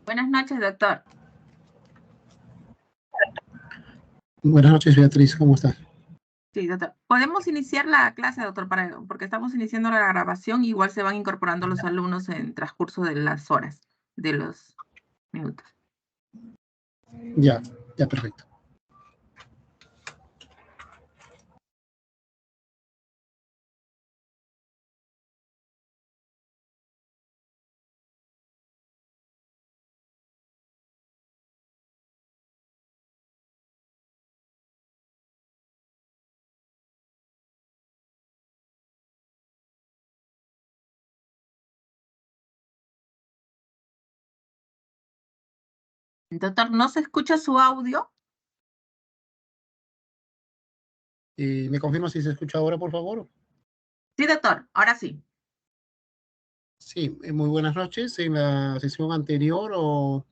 Buenas noches, doctor. Buenas noches, Beatriz, ¿cómo estás? Sí, doctor. ¿Podemos iniciar la clase, doctor? Porque estamos iniciando la grabación, igual se van incorporando los alumnos en transcurso de las horas, de los minutos. Ya, perfecto. Doctor, ¿no se escucha su audio? ¿Me confirma si se escucha ahora, por favor? Sí, doctor, ahora sí. Sí, muy buenas noches. En la sesión anterior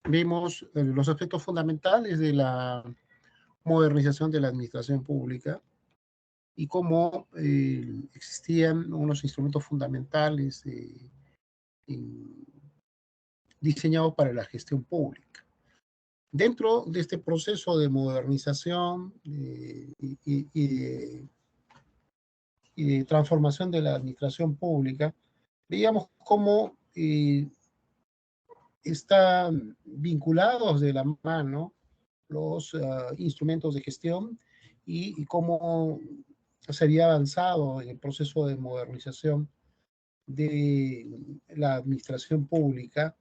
vimos los aspectos fundamentales de la modernización de la administración pública y cómo existían unos instrumentos fundamentales diseñados para la gestión pública. Dentro de este proceso de modernización y de transformación de la administración pública, veíamos cómo están vinculados de la mano los instrumentos de gestión y cómo se había avanzado en el proceso de modernización de la administración pública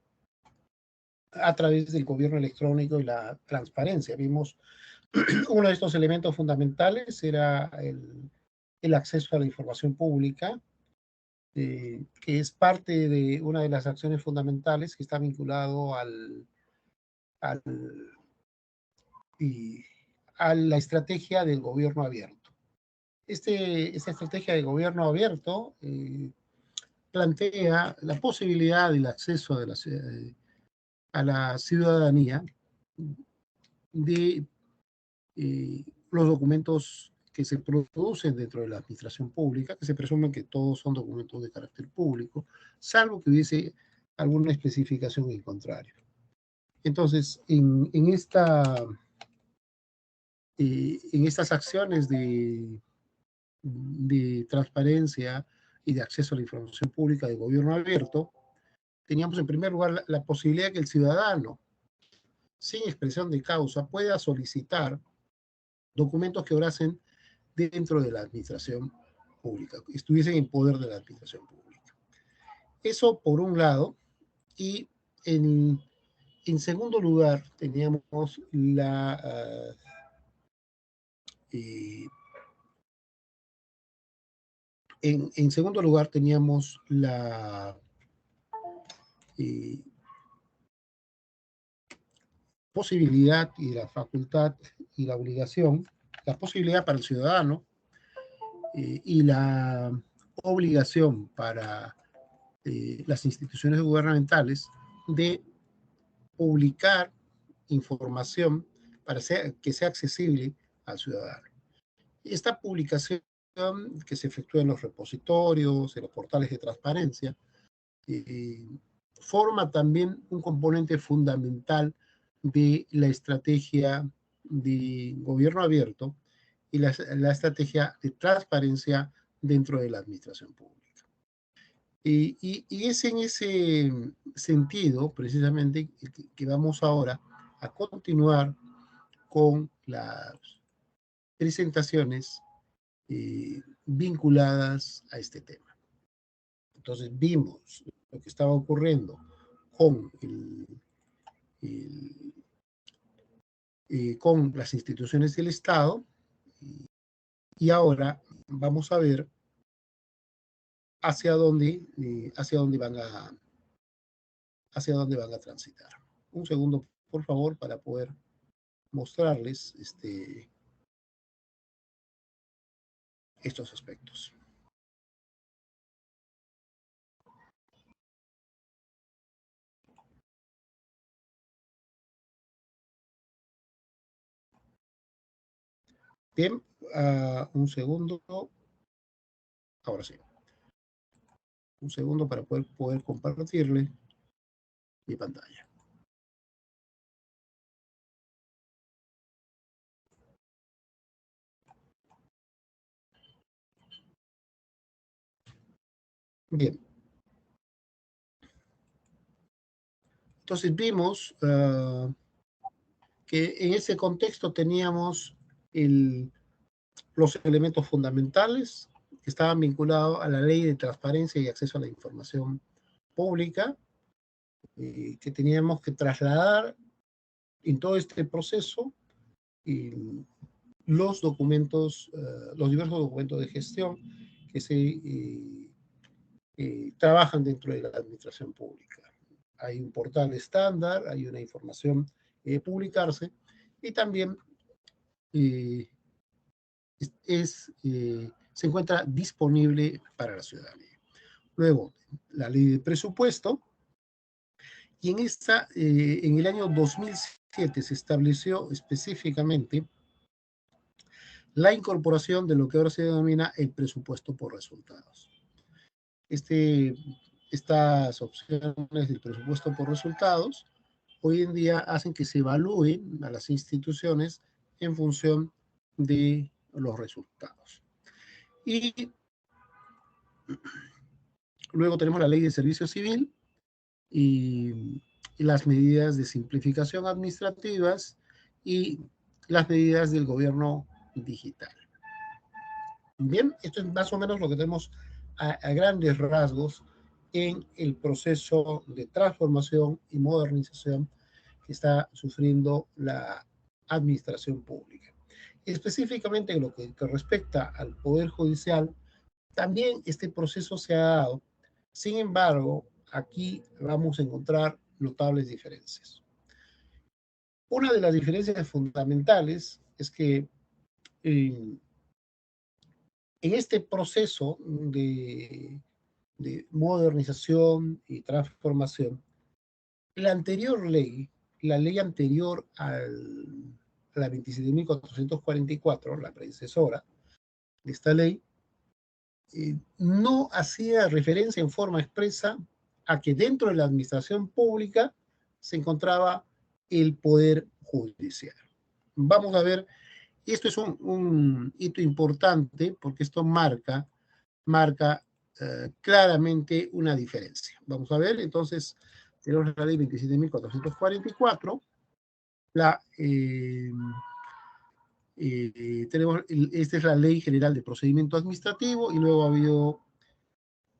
a través del gobierno electrónico y la transparencia. Vimos uno de estos elementos fundamentales era el acceso a la información pública, que es parte de una de las acciones fundamentales que está vinculado al, a la estrategia del gobierno abierto. Esta estrategia de gobierno abierto plantea la posibilidad del acceso a la ciudadanía de los documentos que se producen dentro de la administración pública, que se presumen que todos son documentos de carácter público, salvo que hubiese alguna especificación en contrario. Entonces, en estas acciones de transparencia y de acceso a la información pública de gobierno abierto, teníamos en primer lugar la posibilidad de que el ciudadano, sin expresión de causa, pueda solicitar documentos que obrasen dentro de la administración pública, estuviesen en poder de la administración pública. Eso por un lado, y en segundo lugar teníamos en segundo lugar teníamos la posibilidad y la facultad y la obligación, la posibilidad para el ciudadano y la obligación para las instituciones gubernamentales de publicar información para que sea accesible al ciudadano. Esta publicación que se efectúa en los repositorios, en los portales de transparencia, forma también un componente fundamental de la estrategia de gobierno abierto y la estrategia de transparencia dentro de la administración pública. Y es en ese sentido, precisamente, que vamos ahora a continuar con las presentaciones vinculadas a este tema. Entonces vimos lo que estaba ocurriendo con, con las instituciones del Estado y ahora vamos a ver hacia dónde van a transitar. Un segundo, por favor, para poder mostrarles estos aspectos. Bien, un segundo. Ahora sí. Un segundo para poder compartirle mi pantalla. Bien. Entonces vimos que en ese contexto teníamos los elementos fundamentales que estaban vinculados a la ley de transparencia y acceso a la información pública, que teníamos que trasladar en todo este proceso los documentos, los diversos documentos de gestión que se trabajan dentro de la administración pública. Hay un portal estándar, hay una información publicarse, y también se encuentra disponible para la ciudadanía. Luego, la ley de presupuesto, y en el año 2007 se estableció específicamente la incorporación de lo que ahora se denomina el presupuesto por resultados. Estas opciones del presupuesto por resultados hoy en día hacen que se evalúen a las instituciones en función de los resultados. Y luego tenemos la ley de servicio civil y las medidas de simplificación administrativas y las medidas del gobierno digital. Bien, esto es más o menos lo que tenemos a grandes rasgos en el proceso de transformación y modernización que está sufriendo la administración pública. Específicamente en lo que respecta al Poder Judicial, también este proceso se ha dado. Sin embargo, aquí vamos a encontrar notables diferencias. Una de las diferencias fundamentales es que en este proceso de modernización y transformación, la anterior ley, la ley anterior a la 27.444, la predecesora de esta ley, no hacía referencia en forma expresa a que dentro de la administración pública se encontraba el poder judicial. Vamos a ver, esto es un hito importante porque esto marca claramente una diferencia. Vamos a ver, entonces, tenemos la ley 27.444, esta es la Ley General de Procedimiento Administrativo, y luego ha habido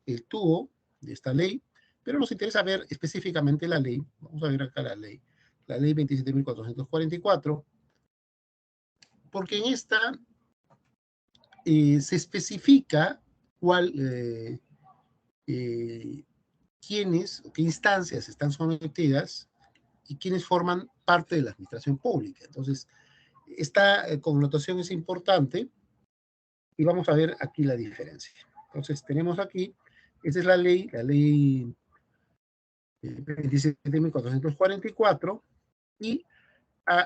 el tubo de esta ley, pero nos interesa ver específicamente la ley. Vamos a ver acá la ley 27.444, porque en esta se especifica quiénes, qué instancias están sometidas y quiénes forman parte de la administración pública. Entonces, esta connotación es importante y vamos a ver aquí la diferencia. Entonces, tenemos aquí, esta es la ley 27.444, y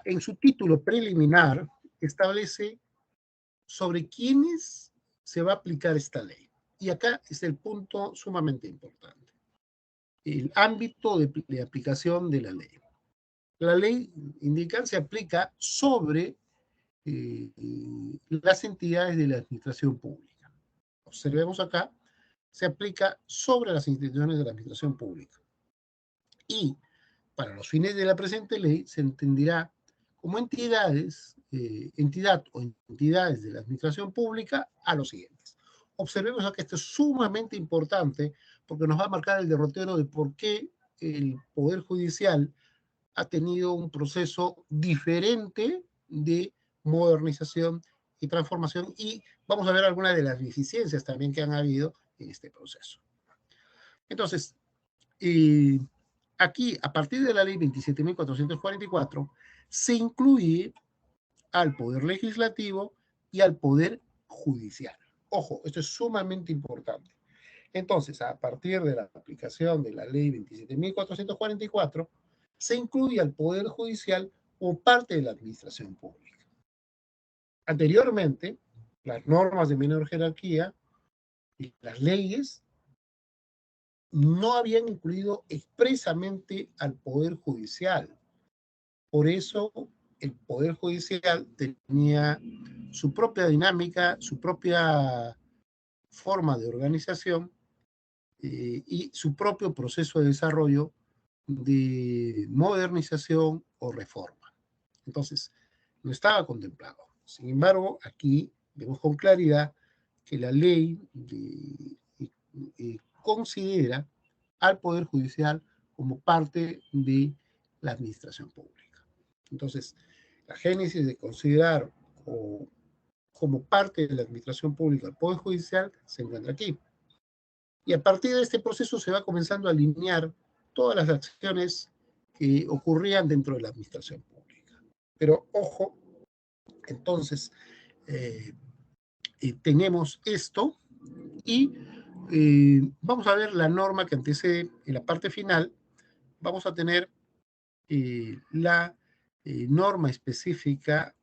en su título preliminar establece sobre quiénes se va a aplicar esta ley. Y acá es el punto sumamente importante: el ámbito de aplicación de la ley. La ley indica se aplica sobre las entidades de la administración pública. Observemos acá, se aplica sobre las instituciones de la administración pública. Y para los fines de la presente ley se entenderá como entidades, entidad o entidades de la administración pública a los siguientes. Observemos acá, esto es sumamente importante porque nos va a marcar el derrotero de por qué el Poder Judicial ha tenido un proceso diferente de modernización y transformación, y vamos a ver algunas de las deficiencias también que han habido en este proceso. Entonces, aquí, a partir de la ley 27.444, se incluye al Poder Legislativo y al Poder Judicial. Ojo, esto es sumamente importante. Entonces, a partir de la aplicación de la ley 27.444, se incluye al Poder Judicial como parte de la administración pública. Anteriormente, las normas de menor jerarquía y las leyes no habían incluido expresamente al Poder Judicial. Por eso el Poder Judicial tenía su propia dinámica, su propia forma de organización y su propio proceso de desarrollo de modernización o reforma. Entonces, no estaba contemplado. Sin embargo, aquí vemos con claridad que la ley considera al Poder Judicial como parte de la administración pública. Entonces, la génesis de considerar como parte de la administración pública al Poder Judicial se encuentra aquí. Y a partir de este proceso se va comenzando a alinear todas las acciones que ocurrían dentro de la administración pública. Pero ojo, entonces tenemos esto y vamos a ver la norma que antecede en la parte final. Vamos a tener la norma específica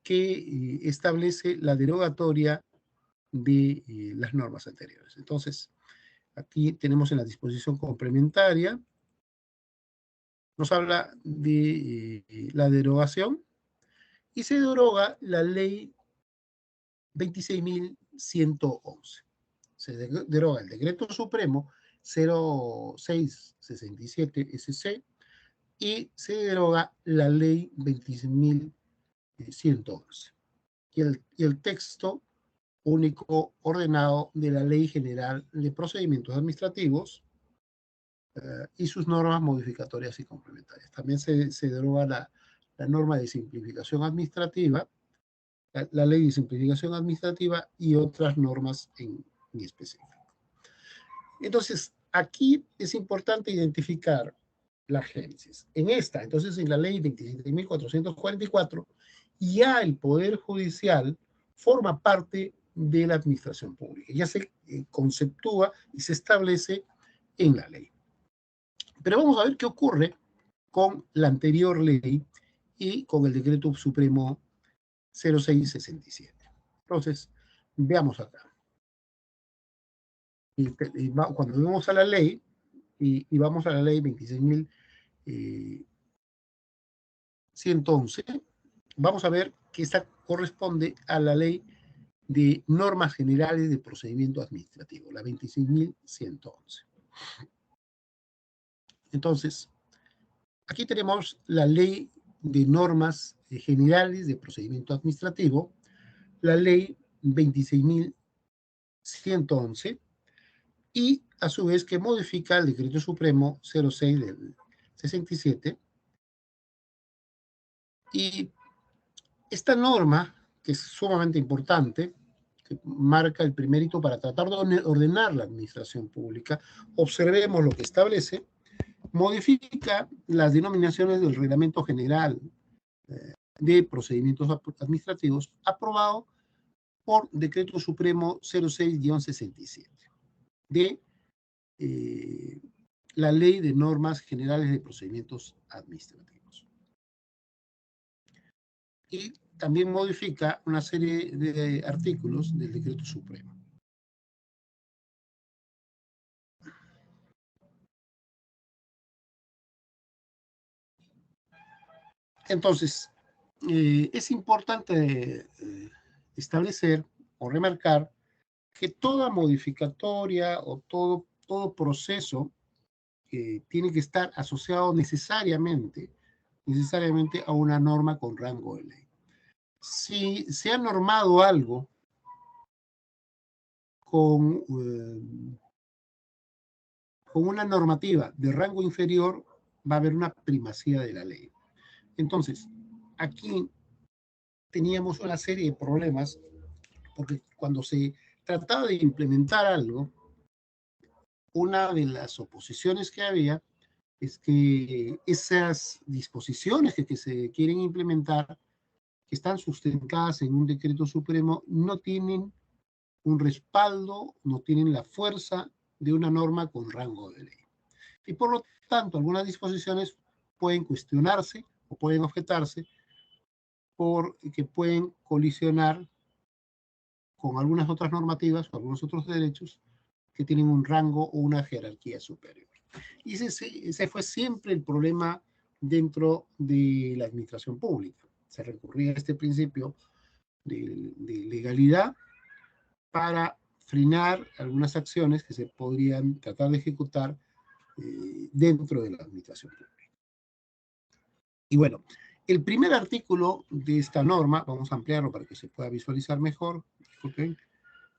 que establece la derogatoria de las normas anteriores. Entonces, aquí tenemos en la disposición complementaria, nos habla de la derogación y se deroga la ley 26.111. Se deroga el decreto supremo 0667 SC y se deroga la ley 26.111. Y el texto único ordenado de la Ley General de Procedimientos Administrativos y sus normas modificatorias y complementarias. También se deroga la norma de simplificación administrativa, la ley de simplificación administrativa y otras normas en específico. Entonces, aquí es importante identificar la génesis. Entonces, en la ley 27.444, ya el Poder Judicial forma parte de la administración pública. Ya se conceptúa y se establece en la ley. Pero vamos a ver qué ocurre con la anterior ley y con el decreto supremo 0667. Entonces, veamos acá. Cuando vamos a la ley, y vamos a la ley 26.111, vamos a ver que esta corresponde a la ley de normas generales de procedimiento administrativo, la 26.111. Entonces, aquí tenemos la ley de normas generales de procedimiento administrativo, la ley 26.111, y a su vez que modifica el decreto supremo 06 del 67. Y esta norma, que es sumamente importante, que marca el primer hito para tratar de ordenar la administración pública, observemos lo que establece, modifica las denominaciones del Reglamento General de Procedimientos Administrativos aprobado por Decreto Supremo 06-67 de la Ley de Normas Generales de Procedimientos Administrativos. Y también modifica una serie de artículos del Decreto Supremo. Entonces, es importante establecer o remarcar que toda modificatoria o todo proceso tiene que estar asociado necesariamente a una norma con rango de ley. Si se ha normado algo con una normativa de rango inferior, va a haber una primacía de la ley. Entonces, aquí teníamos una serie de problemas, porque cuando se trataba de implementar algo, una de las oposiciones que había es que esas disposiciones que se quieren implementar, que están sustentadas en un decreto supremo, no tienen un respaldo, no tienen la fuerza de una norma con rango de ley. Y por lo tanto, algunas disposiciones pueden cuestionarse o pueden objetarse porque pueden colisionar con algunas otras normativas o algunos otros derechos que tienen un rango o una jerarquía superior. Y ese fue siempre el problema dentro de la administración pública. Se recurría a este principio de legalidad para frenar algunas acciones que se podrían tratar de ejecutar dentro de la administración pública. Y bueno, el primer artículo de esta norma, vamos a ampliarlo para que se pueda visualizar mejor, disculpen,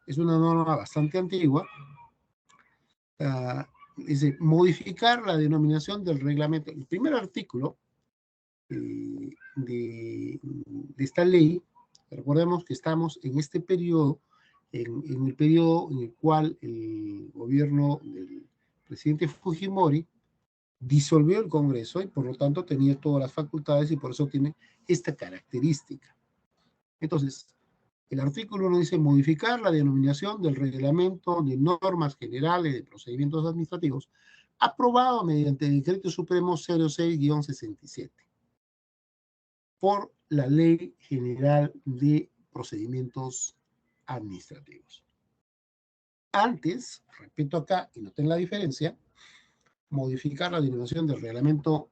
es una norma bastante antigua, dice modificar la denominación del reglamento. El primer artículo de esta ley, recordemos que estamos en este periodo, en el periodo en el cual el gobierno del presidente Fujimori disolvió el Congreso y por lo tanto tenía todas las facultades y por eso tiene esta característica. Entonces, el artículo 1 dice modificar la denominación del reglamento de normas generales de procedimientos administrativos aprobado mediante el Decreto Supremo 06-67 por la Ley General de Procedimientos Administrativos. Antes, repito acá y noten la diferencia, modificar la denominación del reglamento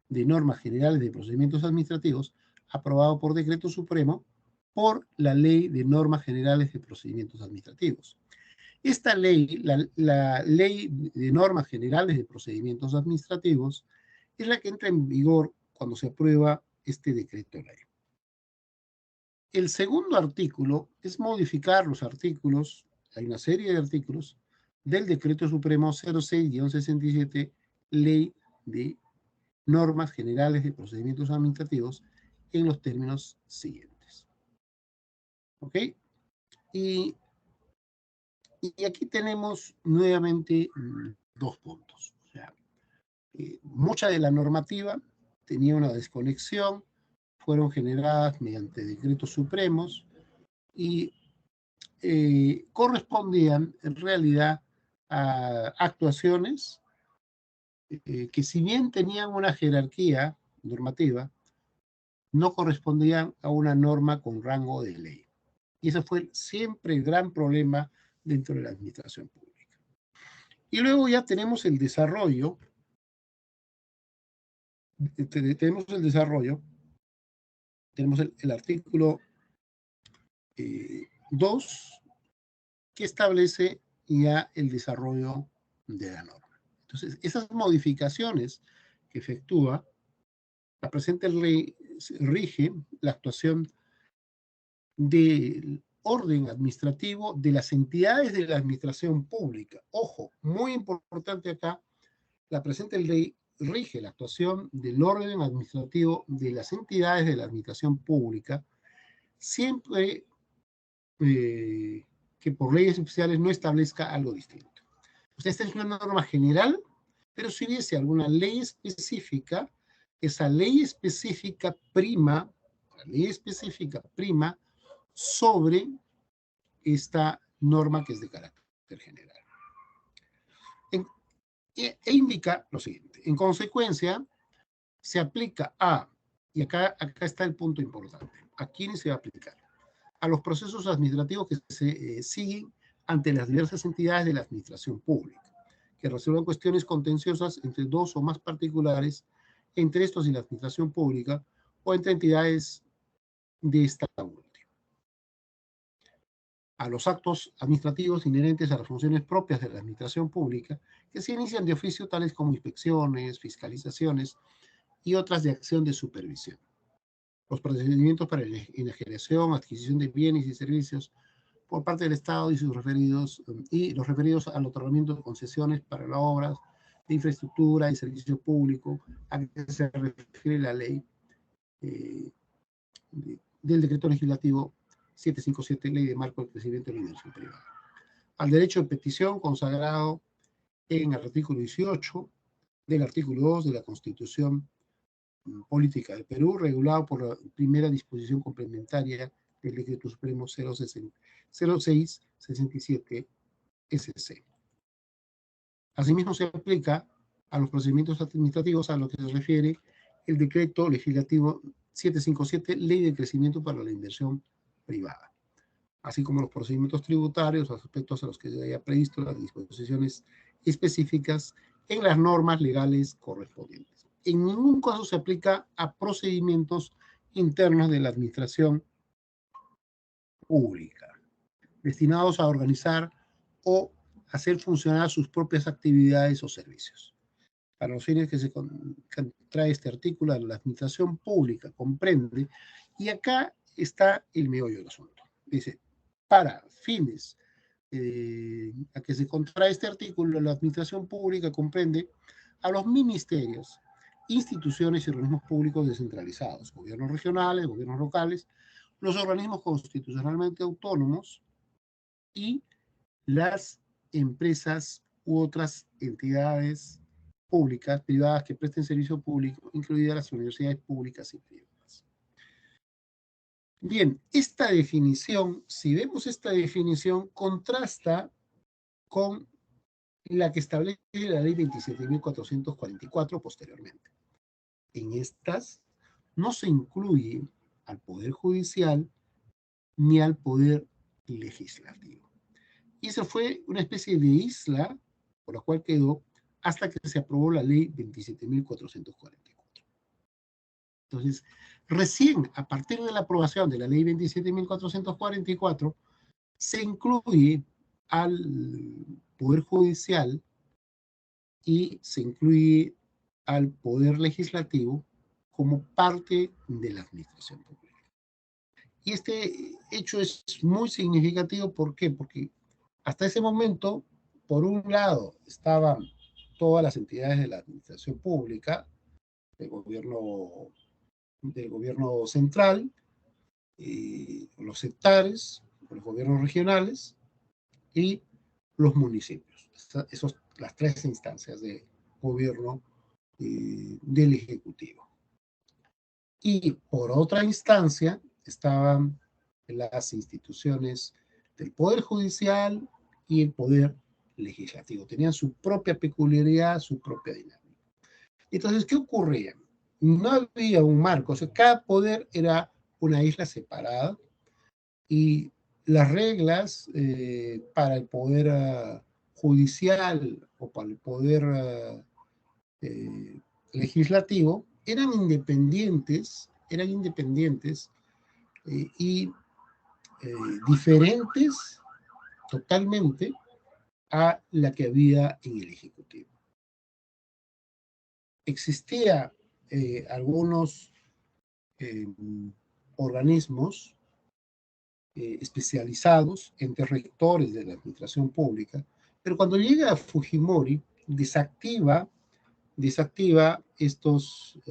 de normas generales de procedimientos administrativos aprobado por Decreto Supremo por la Ley de Normas Generales de Procedimientos Administrativos. Esta ley, la Ley de Normas Generales de Procedimientos Administrativos, es la que entra en vigor cuando se aprueba este decreto ley. El segundo artículo es modificar los artículos, hay una serie de artículos, del Decreto Supremo 06-67, Ley de Normas Generales de Procedimientos Administrativos, en los términos siguientes. ¿Ok? Y aquí tenemos nuevamente dos puntos. O sea, mucha de la normativa tenía una desconexión, fueron generadas mediante decretos supremos y correspondían en realidad a actuaciones que si bien tenían una jerarquía normativa, no correspondían a una norma con rango de ley. Y ese fue siempre el gran problema dentro de la administración pública. Y luego ya tenemos el desarrollo, tenemos el artículo 2, que establece ya el desarrollo de la norma. Entonces, esas modificaciones que efectúa la presente ley rige la actuación del orden administrativo de las entidades de la administración pública. Ojo, muy importante acá, la presente ley rige la actuación del orden administrativo de las entidades de la administración pública, siempre que por leyes especiales no establezca algo distinto. Esta es una norma general, pero si hubiese alguna ley específica, esa ley específica prima sobre esta norma que es de carácter general. E indica lo siguiente: en consecuencia, se aplica a, y acá está el punto importante, ¿a quiénes se va a aplicar? A los procesos administrativos que se siguen ante las diversas entidades de la administración pública, que resuelvan cuestiones contenciosas entre dos o más particulares, entre estos y la administración pública, o entre entidades de esta última. A los actos administrativos inherentes a las funciones propias de la administración pública, que se inician de oficio, tales como inspecciones, fiscalizaciones y otras de acción de supervisión. Los procedimientos para la enajenación, adquisición de bienes y servicios por parte del Estado y los referidos al otorgamiento de concesiones para las obras de infraestructura y servicio público, a que se refiere la ley del decreto legislativo 757, Ley de Marco del Crecimiento de la Inversión Privada. Al derecho de petición consagrado en el artículo 18 del artículo 2 de la Constitución Política del Perú, regulado por la primera disposición complementaria del Decreto Supremo 06-67 SC. Asimismo, se aplica a los procedimientos administrativos a lo que se refiere el Decreto Legislativo 757, Ley de Crecimiento para la Inversión Privada. así como los procedimientos tributarios, aspectos a los que se haya previsto las disposiciones específicas en las normas legales correspondientes. En ningún caso se aplica a procedimientos internos de la administración pública, destinados a organizar o hacer funcionar sus propias actividades o servicios. Para los fines que se trae este artículo, la administración pública comprende, y acá está el meollo del asunto. Dice, para fines a que se contrae este artículo, la administración pública comprende a los ministerios, instituciones y organismos públicos descentralizados, gobiernos regionales, gobiernos locales, los organismos constitucionalmente autónomos y las empresas u otras entidades públicas, privadas que presten servicio público, incluidas las universidades públicas y privadas. Bien, esta definición, si vemos esta definición, contrasta con la que establece la ley 27.444 posteriormente. En estas no se incluye al Poder Judicial ni al Poder Legislativo. Y eso fue una especie de isla por la cual quedó hasta que se aprobó la ley 27.444. Entonces, recién a partir de la aprobación de la ley 27.444, se incluye al Poder Judicial y se incluye al Poder Legislativo como parte de la administración pública. Y este hecho es muy significativo, ¿por qué? Porque hasta ese momento, por un lado, estaban todas las entidades de la administración pública, del gobierno central, los sectores, los gobiernos regionales y los municipios. Las tres instancias de gobierno del Ejecutivo. Y por otra instancia estaban las instituciones del Poder Judicial y el Poder Legislativo. Tenían su propia peculiaridad, su propia dinámica. Entonces, ¿qué ocurría? No había un marco, o sea, cada poder era una isla separada y las reglas para el poder judicial o para el poder legislativo eran independientes y diferentes totalmente a la que había en el Ejecutivo. Existía algunos organismos especializados entre rectores de la administración pública, pero cuando llega Fujimori desactiva estos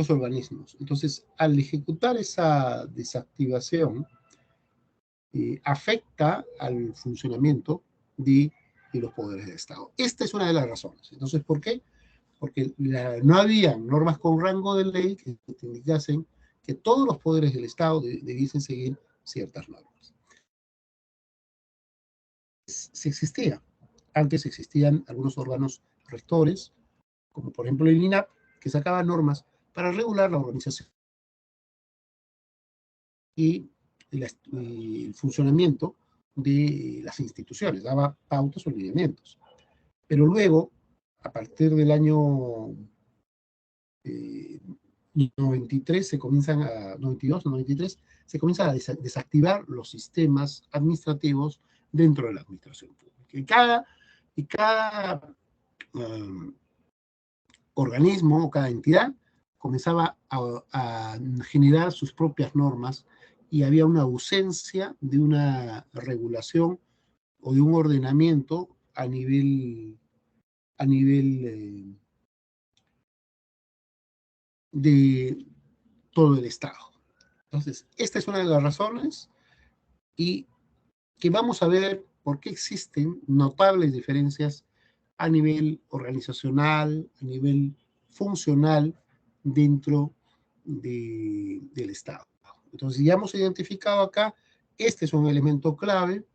organismos. Entonces, al ejecutar esa desactivación, afecta al funcionamiento de los poderes del Estado. Esta es una de las razones. Entonces, ¿por qué? Porque no había normas con rango de ley que indicasen que todos los poderes del Estado debiesen seguir ciertas normas. Antes existían algunos órganos rectores, como por ejemplo el INAP, que sacaba normas para regular la organización y el funcionamiento de las instituciones, daba pautas o lineamientos. Pero luego, a partir del año 92, se comienzan a desactivar los sistemas administrativos dentro de la administración pública. Y cada organismo o cada entidad comenzaba a generar sus propias normas y había una ausencia de una regulación o de un ordenamiento a nivel de todo el Estado. Entonces, esta es una de las razones y que vamos a ver por qué existen notables diferencias a nivel organizacional, a nivel funcional dentro del Estado. Entonces, ya hemos identificado acá, este es un elemento clave,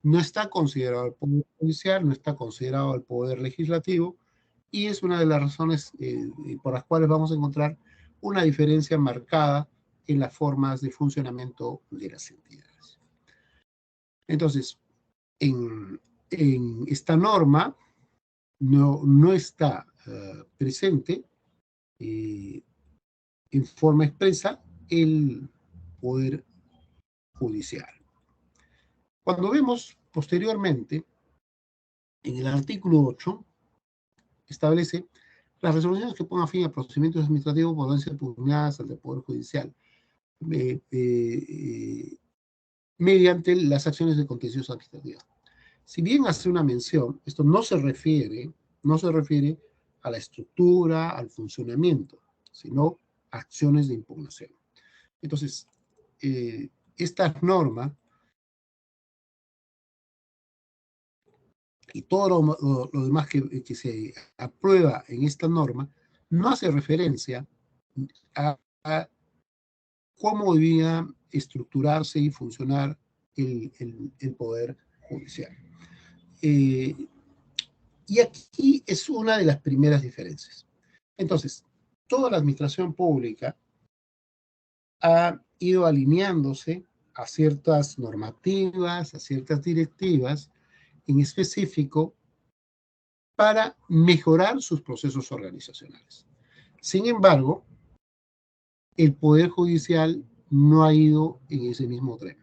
no está considerado el Poder Judicial, no está considerado el Poder Legislativo, y es una de las razones por las cuales vamos a encontrar una diferencia marcada en las formas de funcionamiento de las entidades. Entonces, en esta norma no está presente en forma expresa el Poder Judicial. Cuando vemos posteriormente, en el artículo 8, establece las resoluciones que pongan fin a procedimientos administrativos podrán ser pugnadas ante el Poder Judicial mediante las acciones de contencioso administrativo. Si bien hace una mención, esto no se refiere a la estructura, al funcionamiento, sino a acciones de impugnación. Entonces, esta norma y todo lo demás que se aprueba en esta norma no hace referencia a cómo debía estructurarse y funcionar el Poder Judicial. Y aquí es una de las primeras diferencias. Entonces, toda la administración pública ha ido alineándose a ciertas normativas, a ciertas directivas, en específico, para mejorar sus procesos organizacionales. Sin embargo, el Poder Judicial no ha ido en ese mismo tren.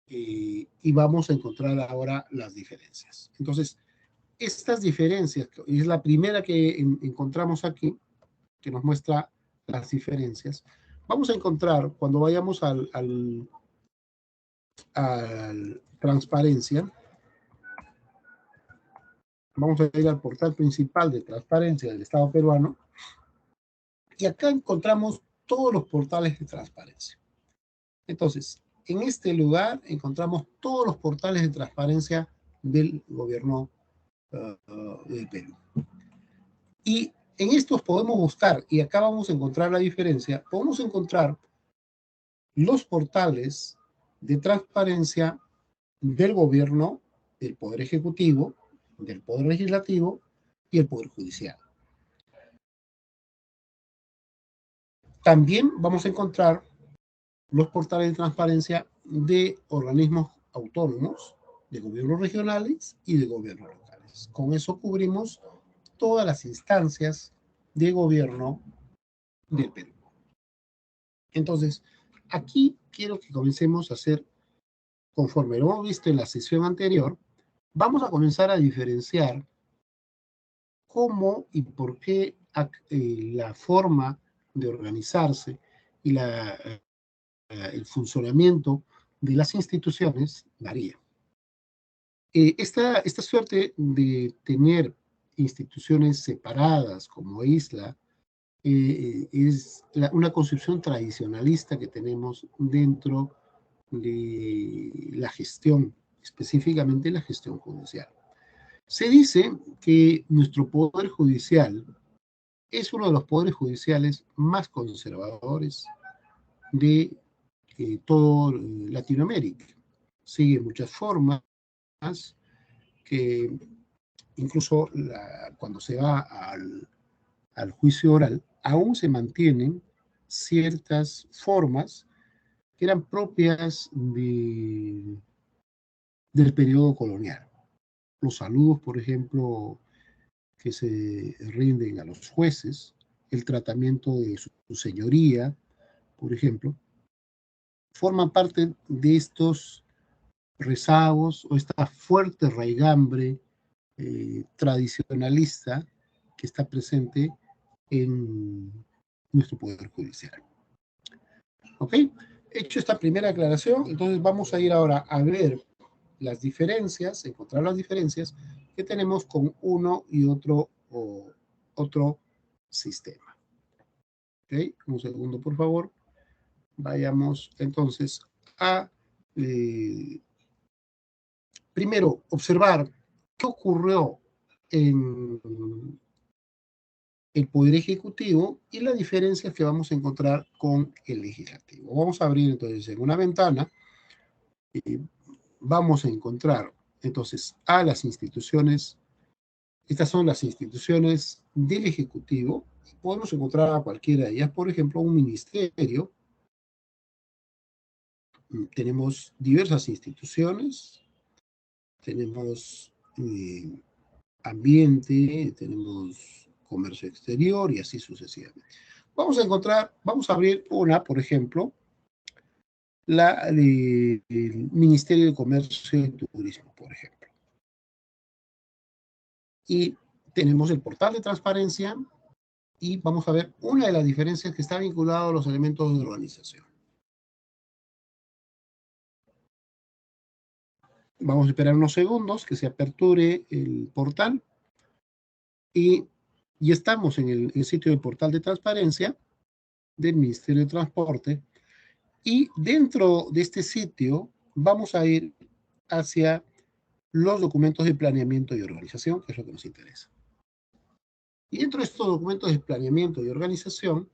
Y vamos a encontrar ahora las diferencias. Entonces, estas diferencias, es la primera que encontramos aquí, que nos muestra las diferencias. Vamos a encontrar, cuando vayamos al transparencia, vamos a ir al portal principal de transparencia del Estado peruano, y acá encontramos todos los portales de transparencia. Entonces, en este lugar encontramos todos los portales de transparencia del gobierno del Perú. Y en estos podemos buscar, y acá vamos a encontrar la diferencia, podemos encontrar los portales de transparencia del gobierno, del Poder Ejecutivo, del Poder Legislativo y el Poder Judicial. También vamos a encontrar los portales de transparencia de organismos autónomos, de gobiernos regionales y de gobiernos locales. Con eso cubrimos todas las instancias de gobierno del Perú. Entonces, aquí quiero que comencemos a hacer, conforme lo hemos visto en la sesión anterior, vamos a comenzar a diferenciar cómo y por qué la forma de organizarse y el funcionamiento de las instituciones varía. Esta suerte de tener instituciones separadas como isla es una concepción tradicionalista que tenemos dentro de la gestión, específicamente la gestión judicial. Se dice que nuestro poder judicial es uno de los poderes judiciales más conservadores de toda Latinoamérica. Sigue muchas formas que incluso cuando se va al juicio oral, aún se mantienen ciertas formas que eran propias del periodo colonial. Los saludos, por ejemplo, que se rinden a los jueces, el tratamiento de su señoría, por ejemplo, forman parte de estos rezagos o esta fuerte raigambre tradicionalista que está presente en nuestro Poder Judicial. ¿Ok? Hecho esta primera aclaración, entonces vamos a ir ahora a ver las diferencias, encontrar las diferencias que tenemos con uno y otro sistema. ¿Ok? Un segundo, por favor. Vayamos entonces a primero observar qué ocurrió en el Poder Ejecutivo y la diferencia que vamos a encontrar con el Legislativo. Vamos a abrir entonces en una ventana y vamos a encontrar entonces a las instituciones. Estas son las instituciones del Ejecutivo. Podemos encontrar a cualquiera de ellas, por ejemplo, un ministerio, tenemos diversas instituciones, tenemos ambiente, tenemos comercio exterior y así sucesivamente. Vamos a abrir una, por ejemplo, el Ministerio de Comercio y Turismo, por ejemplo. Y tenemos el portal de transparencia y vamos a ver una de las diferencias que está vinculado a los elementos de organización. Vamos a esperar unos segundos que se aperture el portal y estamos en el sitio del portal de transparencia del Ministerio de Transporte y dentro de este sitio vamos a ir hacia los documentos de planeamiento y organización, que es lo que nos interesa. Y dentro de estos documentos de planeamiento y organización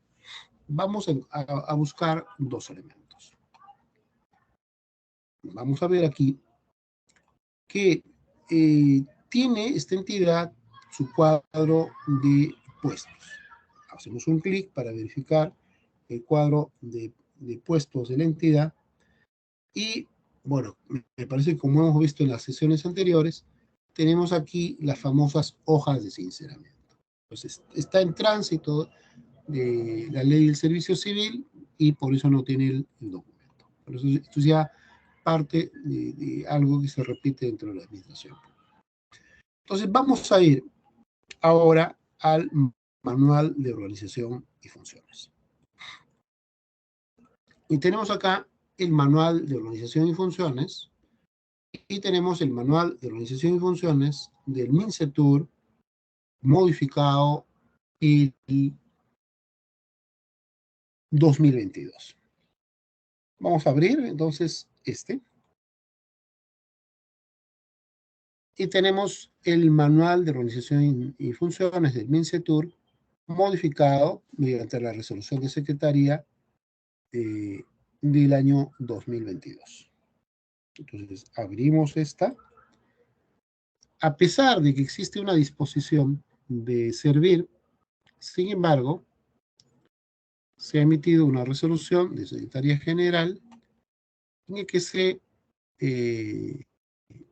vamos a buscar dos elementos. Vamos a ver aquí que tiene esta entidad su cuadro de puestos. Hacemos un clic para verificar el cuadro de puestos de la entidad y, bueno, me parece que como hemos visto en las sesiones anteriores, tenemos aquí las famosas hojas de sinceramiento. Entonces, está en tránsito de la ley del servicio civil y por eso no tiene el documento. Por eso esto es ya parte de algo que se repite dentro de la administración. Entonces vamos a ir ahora al manual de organización y funciones. Y tenemos acá el manual de organización y funciones y tenemos el manual de organización y funciones del MINCETUR modificado el 2022. Vamos a abrir entonces este. Y tenemos el manual de organización y funciones del MINCETUR modificado mediante la resolución de secretaría del año 2022. Entonces, abrimos esta. A pesar de que existe una disposición de servir, sin embargo, se ha emitido una resolución de Secretaría General en la que se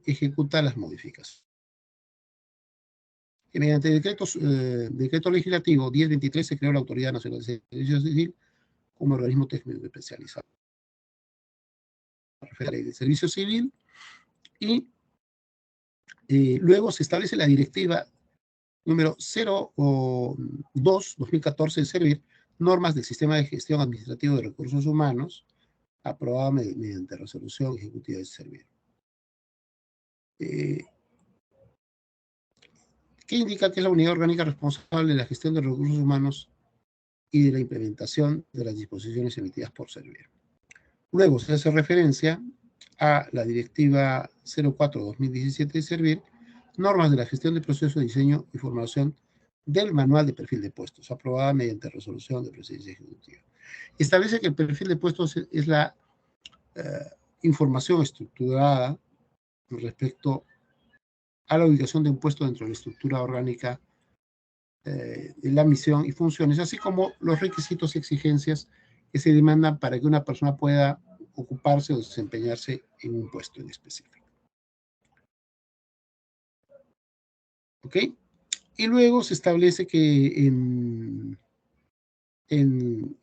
ejecuta las modificaciones. Y mediante decreto legislativo 1023 se creó la Autoridad Nacional de Servicio Civil como organismo técnico especializado. Refiere al servicio civil y luego se establece la directiva número 02-2014 de servir, normas del sistema de gestión administrativo de recursos humanos, aprobada mediante resolución ejecutiva de servir. ¿Qué indica que es la unidad orgánica responsable de la gestión de recursos humanos y de la implementación de las disposiciones emitidas por servir? Luego se hace referencia a la directiva 04-2017 de servir, normas de la gestión de procesos de diseño y formulación del manual de perfil de puestos, aprobada mediante resolución de presidencia ejecutiva. Establece que el perfil de puestos es la información estructurada respecto a la ubicación de un puesto dentro de la estructura orgánica de la misión y funciones, así como los requisitos y exigencias que se demandan para que una persona pueda ocuparse o desempeñarse en un puesto en específico. ¿Ok? Y luego se establece que en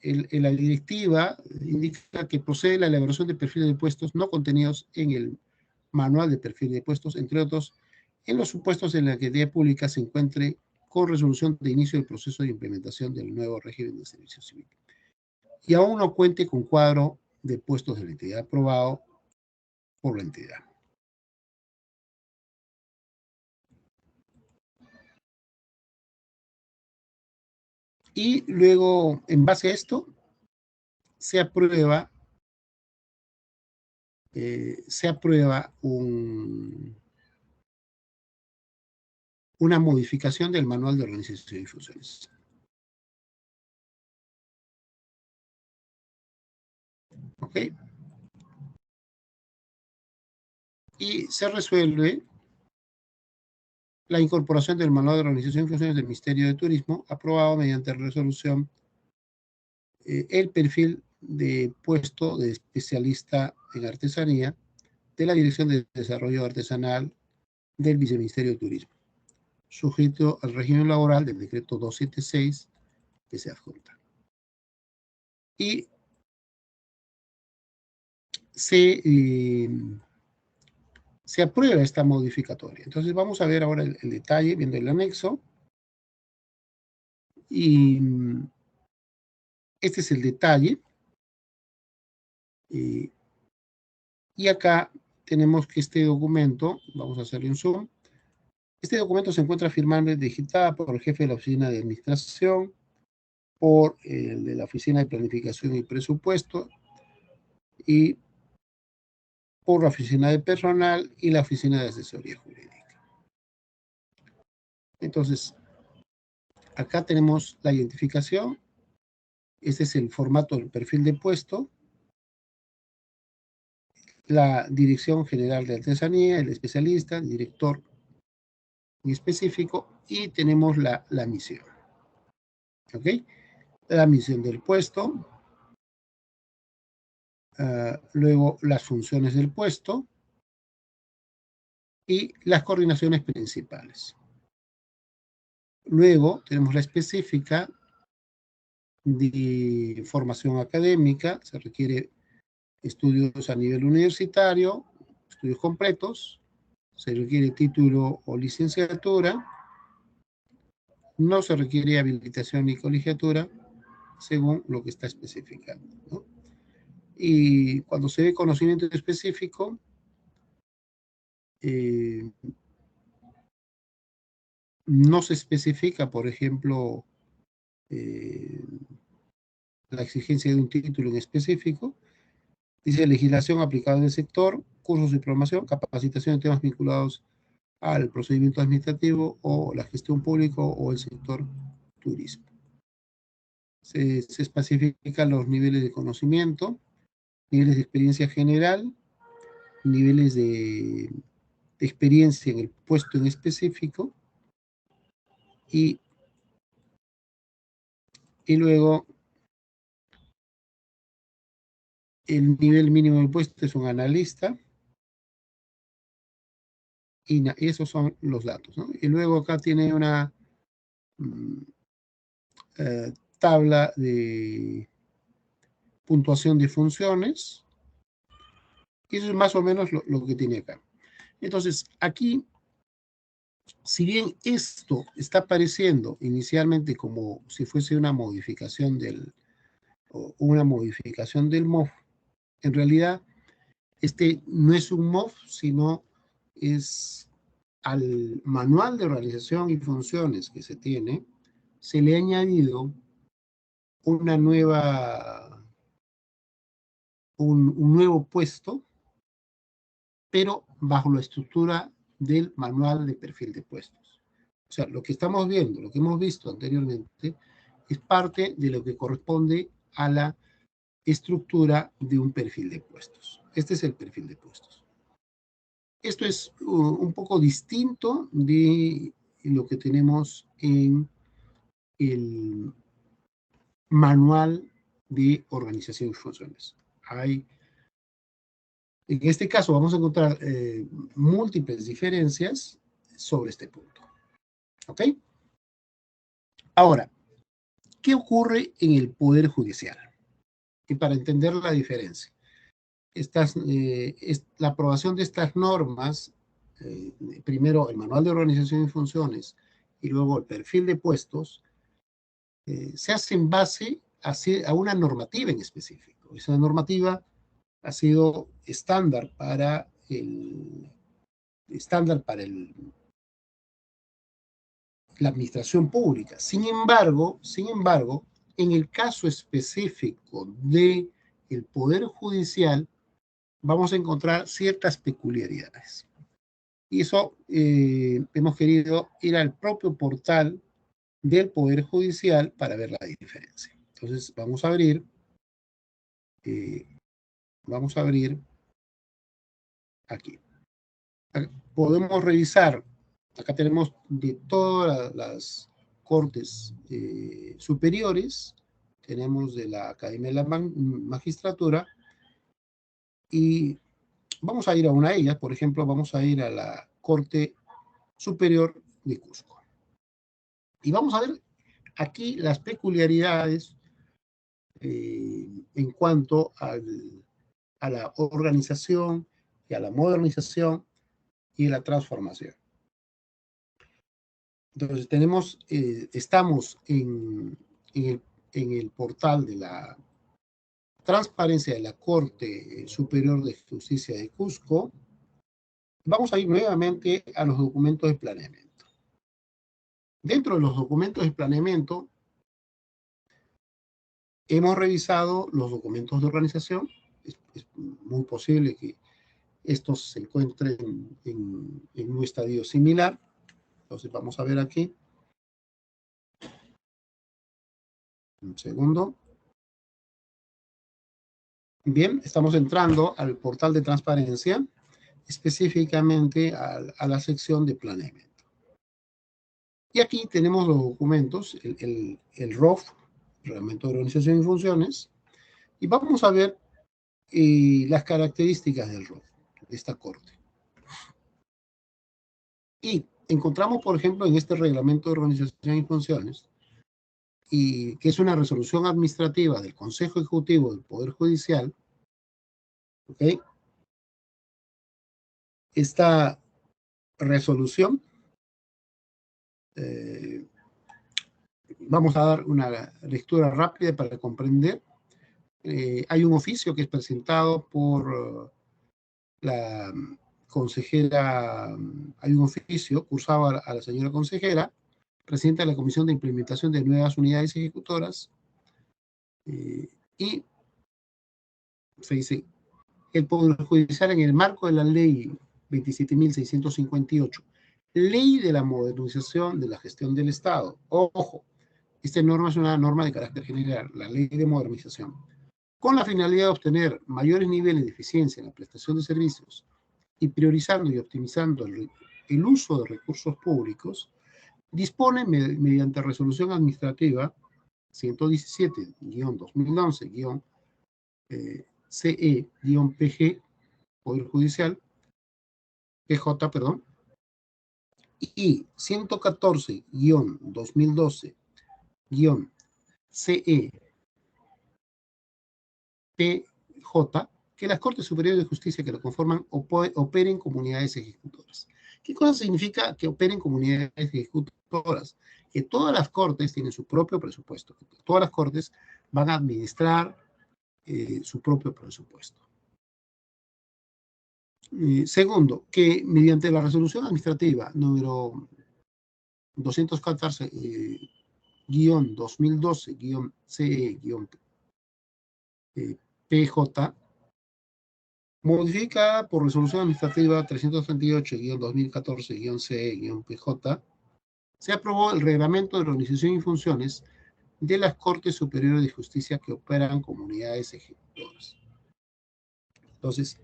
la directiva indica que procede la elaboración de perfiles de puestos no contenidos en el manual de perfil de puestos, entre otros, en los supuestos en la que la actividad pública se encuentre con resolución de inicio del proceso de implementación del nuevo régimen de servicio civil. Y aún no cuente con cuadro de puestos de la entidad aprobado por la entidad. Y luego, en base a esto, se aprueba una modificación del manual de organización y funciones. ¿Ok? Y se resuelve la incorporación del manual de organización y funciones del Ministerio de Turismo, aprobado mediante resolución el perfil de puesto de especialista en artesanía de la Dirección de Desarrollo Artesanal del Viceministerio de Turismo, sujeto al régimen laboral del decreto 276 que se adjunta. Y se aprueba esta modificatoria. Entonces vamos a ver ahora el detalle, viendo el anexo. Y este es el detalle. Y acá tenemos que este documento, vamos a hacerle un zoom. Este documento se encuentra firmado y digitado por el jefe de la Oficina de Administración, por el de la Oficina de Planificación y Presupuesto, y por la Oficina de Personal y la Oficina de Asesoría Jurídica. Entonces, acá tenemos la identificación. Este es el formato del perfil de puesto. La Dirección General de Artesanía, el especialista, el director en específico, y tenemos la misión. ¿Ok? La misión del puesto. Luego las funciones del puesto y las coordinaciones principales. Luego tenemos la específica de formación académica. Se requiere estudios a nivel universitario, estudios completos. Se requiere título o licenciatura. No se requiere habilitación ni colegiatura, según lo que está especificado, ¿no? Y cuando se ve conocimiento específico, no se especifica, por ejemplo, la exigencia de un título en específico. Dice legislación aplicada en el sector, cursos de formación, capacitación en temas vinculados al procedimiento administrativo o la gestión pública o el sector turismo. Se especifican los niveles de conocimiento, niveles de experiencia general, niveles de experiencia en el puesto en específico, y luego el nivel mínimo del puesto es un analista, y esos son los datos, ¿no? Y luego acá tiene una tabla de puntuación de funciones, y eso es más o menos lo que tiene acá. Entonces, aquí, si bien esto está apareciendo inicialmente como si fuese una modificación del MOF, en realidad este no es un MOF, sino es al manual de organización y funciones que se tiene, se le ha añadido una nueva, un nuevo puesto, pero bajo la estructura del manual de perfil de puestos. O sea, lo que estamos viendo, lo que hemos visto anteriormente, es parte de lo que corresponde a la estructura de un perfil de puestos. Este es el perfil de puestos. Esto es un poco distinto de lo que tenemos en el manual de organización y funciones. En este caso vamos a encontrar múltiples diferencias sobre este punto. ¿Ok? Ahora, ¿qué ocurre en el Poder Judicial? Y para entender la diferencia, la aprobación de estas normas, primero el manual de organización y funciones y luego el perfil de puestos, se hace en base a una normativa en específico. Esa normativa ha sido estándar para la administración pública. Sin embargo, en el caso específico del Poder Judicial, vamos a encontrar ciertas peculiaridades. Y eso hemos querido ir al propio portal del Poder Judicial para ver la diferencia. Entonces, vamos a abrir aquí. Podemos revisar, acá tenemos de todas las cortes superiores, tenemos de la Academia de la Magistratura, y vamos a ir a una de ellas. Por ejemplo, vamos a ir a la Corte Superior de Cusco. Y vamos a ver aquí las peculiaridades en cuanto a la organización y a la modernización y la transformación. Entonces estamos en el portal de la transparencia de la Corte Superior de Justicia de Cusco. Vamos a ir nuevamente a los documentos de planeamiento. Dentro de los documentos de planeamiento, hemos revisado los documentos de organización. Es muy posible que estos se encuentren en un estadio similar. Entonces vamos a ver aquí. Un segundo. Bien, estamos entrando al portal de transparencia, específicamente a la sección de planeamiento. Y aquí tenemos los documentos, el ROF, Reglamento de Organización y Funciones, y vamos a ver las características del ROF, de esta corte. Y encontramos, por ejemplo, en este Reglamento de Organización y Funciones, y que es una resolución administrativa del Consejo Ejecutivo del Poder Judicial, ¿ok? Esta resolución, vamos a dar una lectura rápida para comprender. Hay un oficio que es presentado por la consejera, hay un oficio cursado a la señora consejera, presidenta de la Comisión de Implementación de Nuevas Unidades Ejecutoras, y se dice: el Poder Judicial, en el marco de la Ley 27.658, Ley de la Modernización de la Gestión del Estado. Ojo, esta norma es una norma de carácter general, la Ley de Modernización, con la finalidad de obtener mayores niveles de eficiencia en la prestación de servicios y priorizando y optimizando el uso de recursos públicos, dispone mediante resolución administrativa 117-2011-CE-PG, Poder Judicial, PJ, perdón, y 114-2012-CE-PJ, que las Cortes Superiores de Justicia que lo conforman operen comunidades ejecutoras. ¿Qué cosa significa que operen comunidades ejecutoras? Que todas las Cortes tienen su propio presupuesto. Todas las Cortes van a administrar su propio presupuesto. Segundo, que mediante la resolución administrativa número 214-2012-CE-PJ, modificada por resolución administrativa 338-2014-CE-PJ, se aprobó el Reglamento de Organización y Funciones de las Cortes Superiores de Justicia que operan comunidades ejecutoras. Entonces,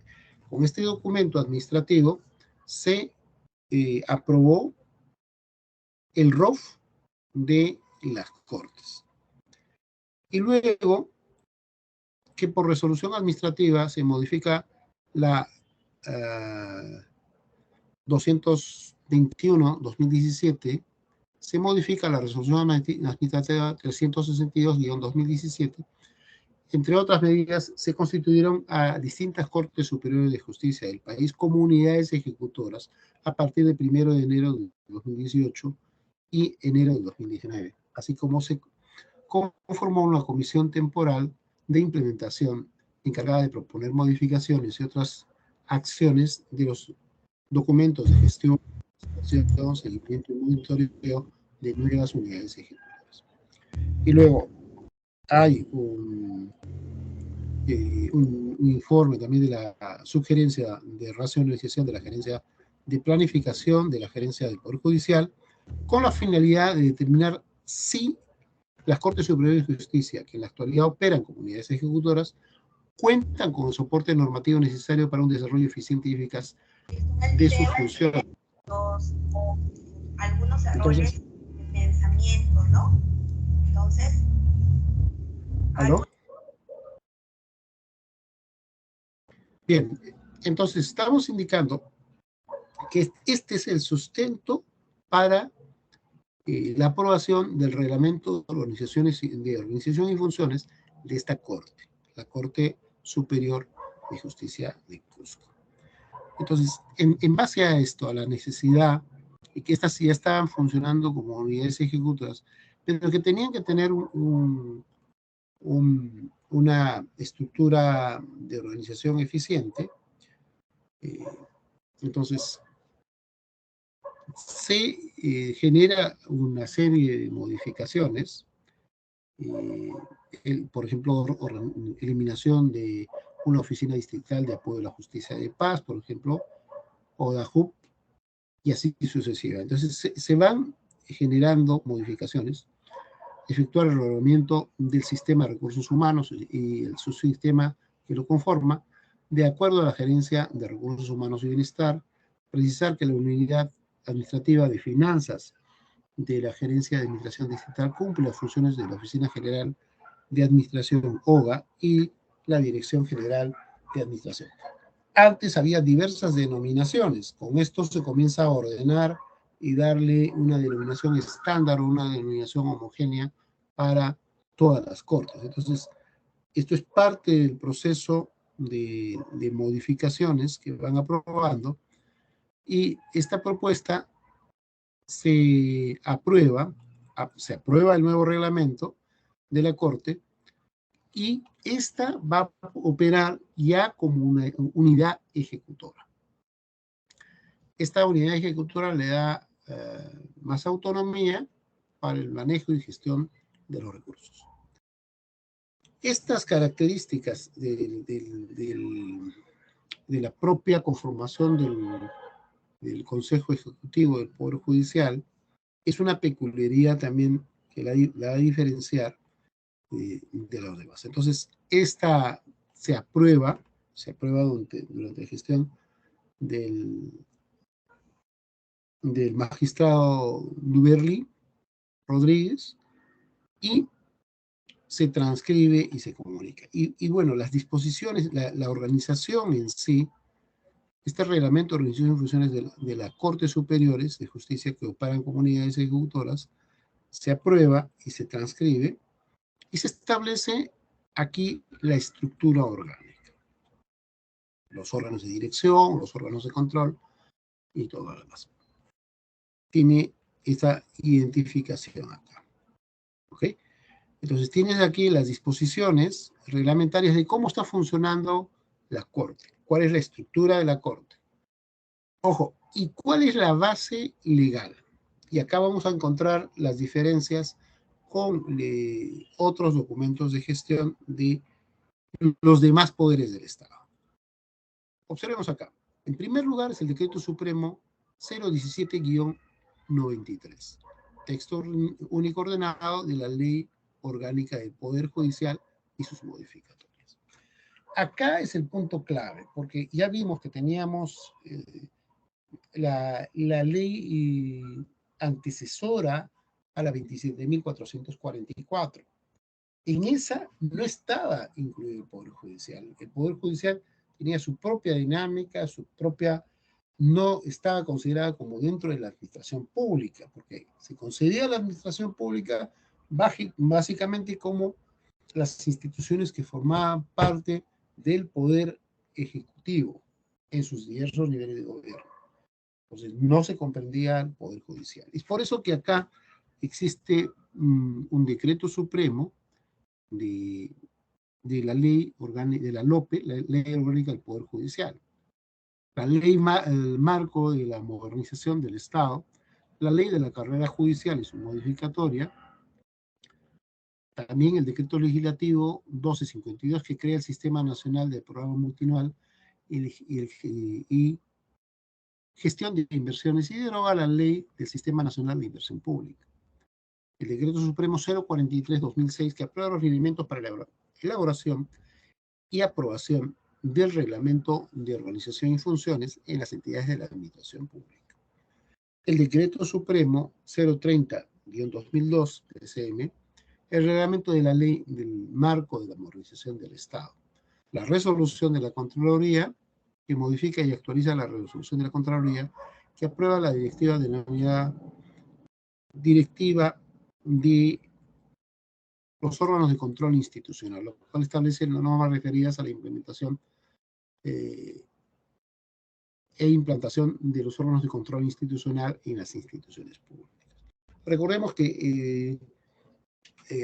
con este documento administrativo se aprobó el ROF de las Cortes. Y luego, que por resolución administrativa se modifica la 221-2017, se modifica la resolución administrativa 362-2017. Entre otras medidas, se constituyeron a distintas Cortes Superiores de Justicia del país como unidades ejecutoras a partir del 1 de enero de 2018 y enero de 2019, así como se conformó una comisión temporal de implementación encargada de proponer modificaciones y otras acciones de los documentos de gestión, seguimiento y monitoreo de nuevas unidades ejecutoras. Y luego hay un informe también de la sugerencia de racionalización de la gerencia de planificación de la gerencia del Poder Judicial, con la finalidad de determinar si las Cortes Superiores de Justicia, que en la actualidad operan como unidades ejecutoras, cuentan con el soporte normativo necesario para un desarrollo eficiente y eficaz de sus funciones. Algunos errores de pensamiento, ¿no? Entonces, ¿Aló? Bien, entonces estamos indicando que este es el sustento para la aprobación del reglamento de organización y funciones de esta Corte, la Corte Superior de Justicia de Cusco. Entonces, en base a esto, a la necesidad, y que estas ya estaban funcionando como unidades ejecutoras, pero que tenían que tener una estructura de organización eficiente, entonces se genera una serie de modificaciones, por ejemplo, eliminación de una oficina distrital de apoyo a la justicia de paz, por ejemplo, ODAJUP, y así sucesivamente. Entonces se van generando modificaciones, efectuar el reglamento del sistema de recursos humanos y el subsistema que lo conforma, de acuerdo a la Gerencia de Recursos Humanos y Bienestar, precisar que la unidad administrativa de finanzas de la Gerencia de Administración Distrital cumple las funciones de la Oficina General de Administración, OGA, y la Dirección General de Administración. Antes había diversas denominaciones, con esto se comienza a ordenar y darle una denominación estándar o una denominación homogénea para todas las cortes. Entonces, esto es parte del proceso de modificaciones que van aprobando, y esta propuesta se aprueba el nuevo reglamento de la Corte, y esta va a operar ya como una unidad ejecutora. Esta unidad ejecutora le da más autonomía para el manejo y gestión de los recursos. Estas características de la propia conformación del Consejo Ejecutivo del Poder Judicial es una peculiaridad también que la va a diferenciar de los demás. Entonces, esta se aprueba durante la gestión del magistrado Duberly Rodríguez, y se transcribe y se comunica. Y bueno, las disposiciones, la organización en sí, este reglamento de organización y funciones de las Cortes Superiores de Justicia que operan comunidades ejecutoras, se aprueba y se transcribe, y se establece aquí la estructura orgánica. Los órganos de dirección, los órganos de control y todo lo demás. Tiene esta identificación acá. ¿Ok? Entonces tienes aquí las disposiciones reglamentarias de cómo está funcionando la Corte. ¿Cuál es la estructura de la Corte? Ojo, ¿y cuál es la base legal? Y acá vamos a encontrar las diferencias con otros documentos de gestión de los demás poderes del Estado. Observemos acá. En primer lugar es el Decreto Supremo 017-93, texto único ordenado de la Ley Orgánica del Poder Judicial y sus modificatorias. Acá es el punto clave, porque ya vimos que teníamos la ley antecesora a la 27.444. En esa no estaba incluido el Poder Judicial. El Poder Judicial tenía su propia dinámica, no estaba considerada como dentro de la administración pública, porque se concedía a la administración pública básicamente como las instituciones que formaban parte del Poder Ejecutivo en sus diversos niveles de gobierno. Entonces, no se comprendía el Poder Judicial. Es por eso que acá existe un decreto supremo de la ley orgánica, de la LOPE, la Ley Orgánica del Poder Judicial, la ley el marco de la modernización del Estado, la ley de la carrera judicial y su modificatoria, también el decreto legislativo 1252 que crea el Sistema Nacional de Programa Multianual y gestión de inversiones, y deroga la ley del Sistema Nacional de Inversión Pública. El decreto supremo 043-2006 que aprueba los lineamientos para la elaboración y aprobación del reglamento de organización y funciones en las entidades de la administración pública. El decreto supremo 030-2002 del CM el reglamento de la ley del marco de la modernización del Estado, la resolución de la Contraloría, que modifica y actualiza la resolución de la Contraloría, que aprueba la directiva denominada Directiva de los órganos de control institucional, lo cual establece normas referidas a la implementación e implantación de los órganos de control institucional en las instituciones públicas. Recordemos que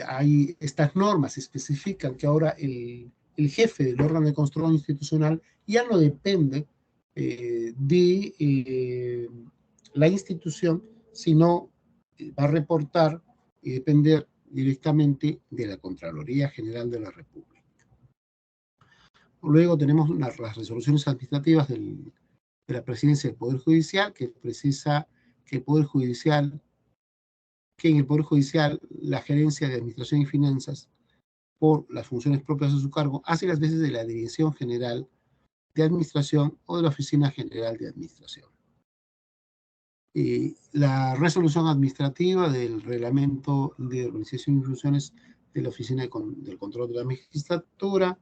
hay estas normas especifican que ahora el jefe del órgano de control institucional ya no depende de la institución, sino va a reportar y depender directamente de la Contraloría General de la República. Luego tenemos las resoluciones administrativas de la Presidencia del Poder Judicial, que precisa que en el Poder Judicial la gerencia de Administración y Finanzas, por las funciones propias de su cargo, hace las veces de la Dirección General de Administración o de la Oficina General de Administración. La resolución administrativa del Reglamento de Organización y Funciones de la Oficina del Control de la Magistratura.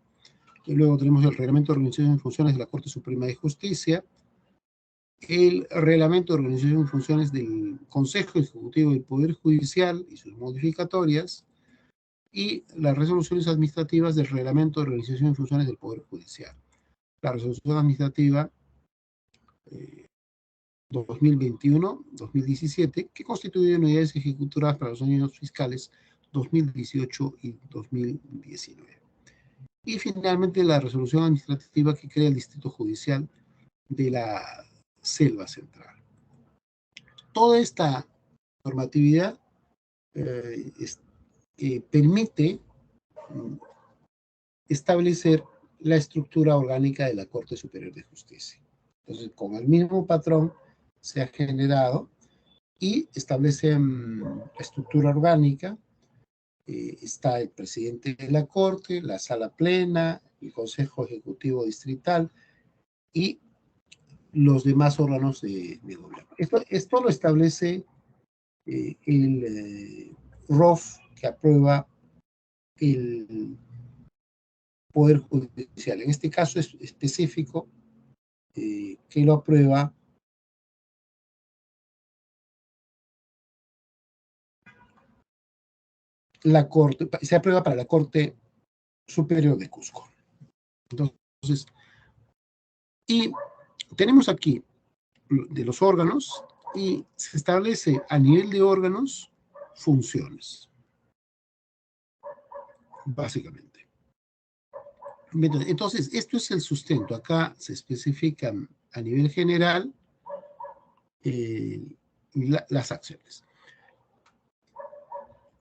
Y luego tenemos el Reglamento de Organización y Funciones de la Corte Suprema de Justicia, el Reglamento de Organización y Funciones del Consejo Ejecutivo del Poder Judicial y sus modificatorias, y las resoluciones administrativas del Reglamento de Organización y Funciones del Poder Judicial. La resolución administrativa 2021-2017, que constituye unidades ejecutoras para los años fiscales 2018 y 2019. Y finalmente la resolución administrativa que crea el Distrito Judicial de la Selva Central. Toda esta normatividad permite establecer la estructura orgánica de la Corte Superior de Justicia. Entonces, con el mismo patrón se ha generado y establece estructura orgánica. Está el presidente de la Corte, la Sala Plena, el Consejo Ejecutivo Distrital y los demás órganos de gobierno. Esto lo establece el ROF que aprueba el Poder Judicial. En este caso es específico que lo aprueba la Corte, se aprueba para la Corte Superior de Cusco. Entonces, y tenemos aquí de los órganos y se establece a nivel de órganos funciones, básicamente. Entonces, esto es el sustento. Acá se especifican a nivel general las acciones.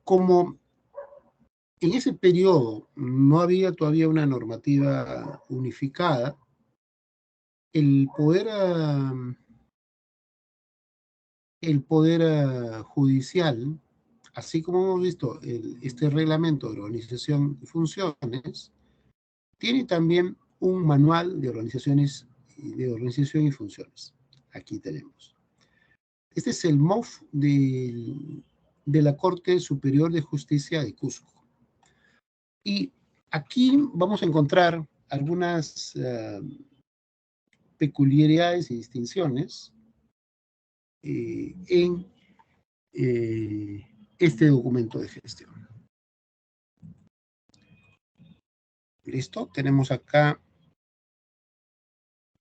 Como en ese periodo no había todavía una normativa unificada, el poder judicial, así como hemos visto este reglamento de organización y funciones, tiene también un manual de organización y funciones. Aquí tenemos. Este es el MOF de la Corte Superior de Justicia de Cusco. Y aquí vamos a encontrar algunas peculiaridades y distinciones en este documento de gestión. ¿Listo? Tenemos acá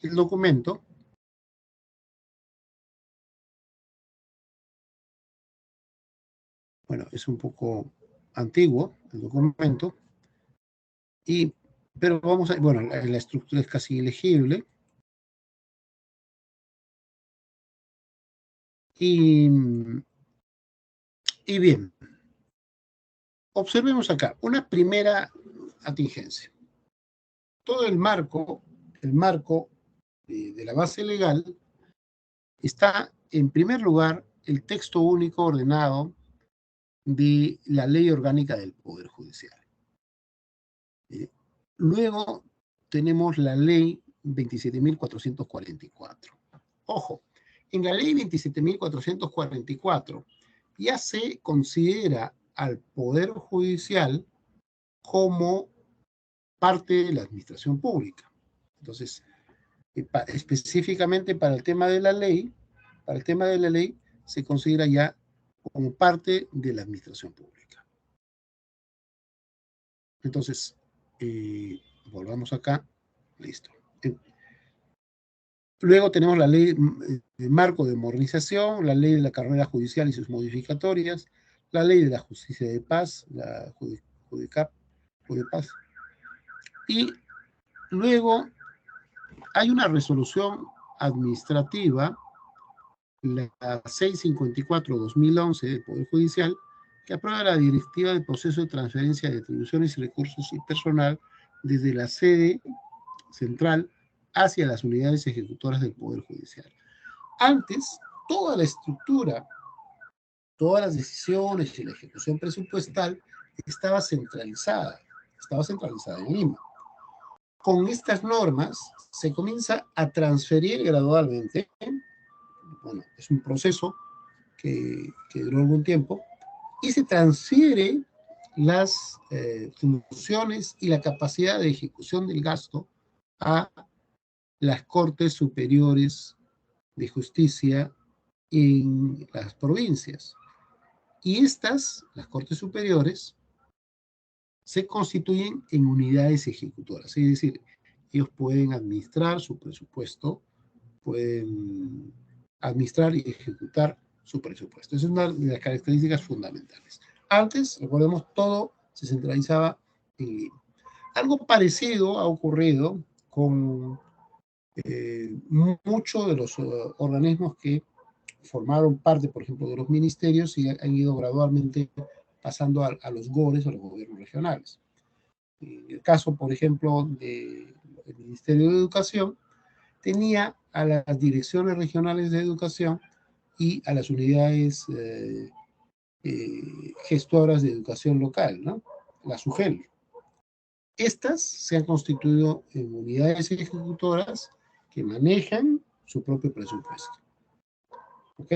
el documento. Bueno, es un poco antiguo el documento, pero vamos a, bueno, la estructura es casi ilegible. Y bien, observemos acá una primera atingencia. Todo el marco de la base legal está, en primer lugar, el texto único ordenado de la Ley Orgánica del Poder Judicial. Luego tenemos la Ley 27.444. Ojo, en la Ley 27.444 ya se considera al Poder Judicial como parte de la administración pública. Entonces, específicamente para el tema de la ley, se considera ya como parte de la administración pública. Entonces, volvamos acá, listo. Luego tenemos la ley de marco de modernización, la ley de la carrera judicial y sus modificatorias, la ley de la justicia de paz, la Judepaz. Y luego hay una resolución administrativa, la 654-2011 del Poder Judicial, que aprueba la directiva del proceso de transferencia de atribuciones y recursos y personal desde la sede central hacia las unidades ejecutoras del Poder Judicial. Antes, toda la estructura, todas las decisiones y la ejecución presupuestal estaba centralizada en Lima. Con estas normas se comienza a transferir gradualmente, bueno, es un proceso que duró algún tiempo, y se transfiere las funciones y la capacidad de ejecución del gasto a las Cortes Superiores de Justicia en las provincias. Y estas, las Cortes Superiores, se constituyen en unidades ejecutoras, es decir, ellos pueden administrar su presupuesto, pueden administrar y ejecutar su presupuesto. Esa es una de las características fundamentales. Antes, recordemos, todo se centralizaba en Lima. Algo parecido ha ocurrido con muchos de los organismos que formaron parte, por ejemplo, de los ministerios y han ido gradualmente pasando a los GORES, a los gobiernos regionales. En el caso, por ejemplo, del Ministerio de Educación, tenía a las direcciones regionales de educación y a las unidades gestoras de educación local, ¿no? La SUGEL. Estas se han constituido en unidades ejecutoras que manejan su propio presupuesto. ¿Ok?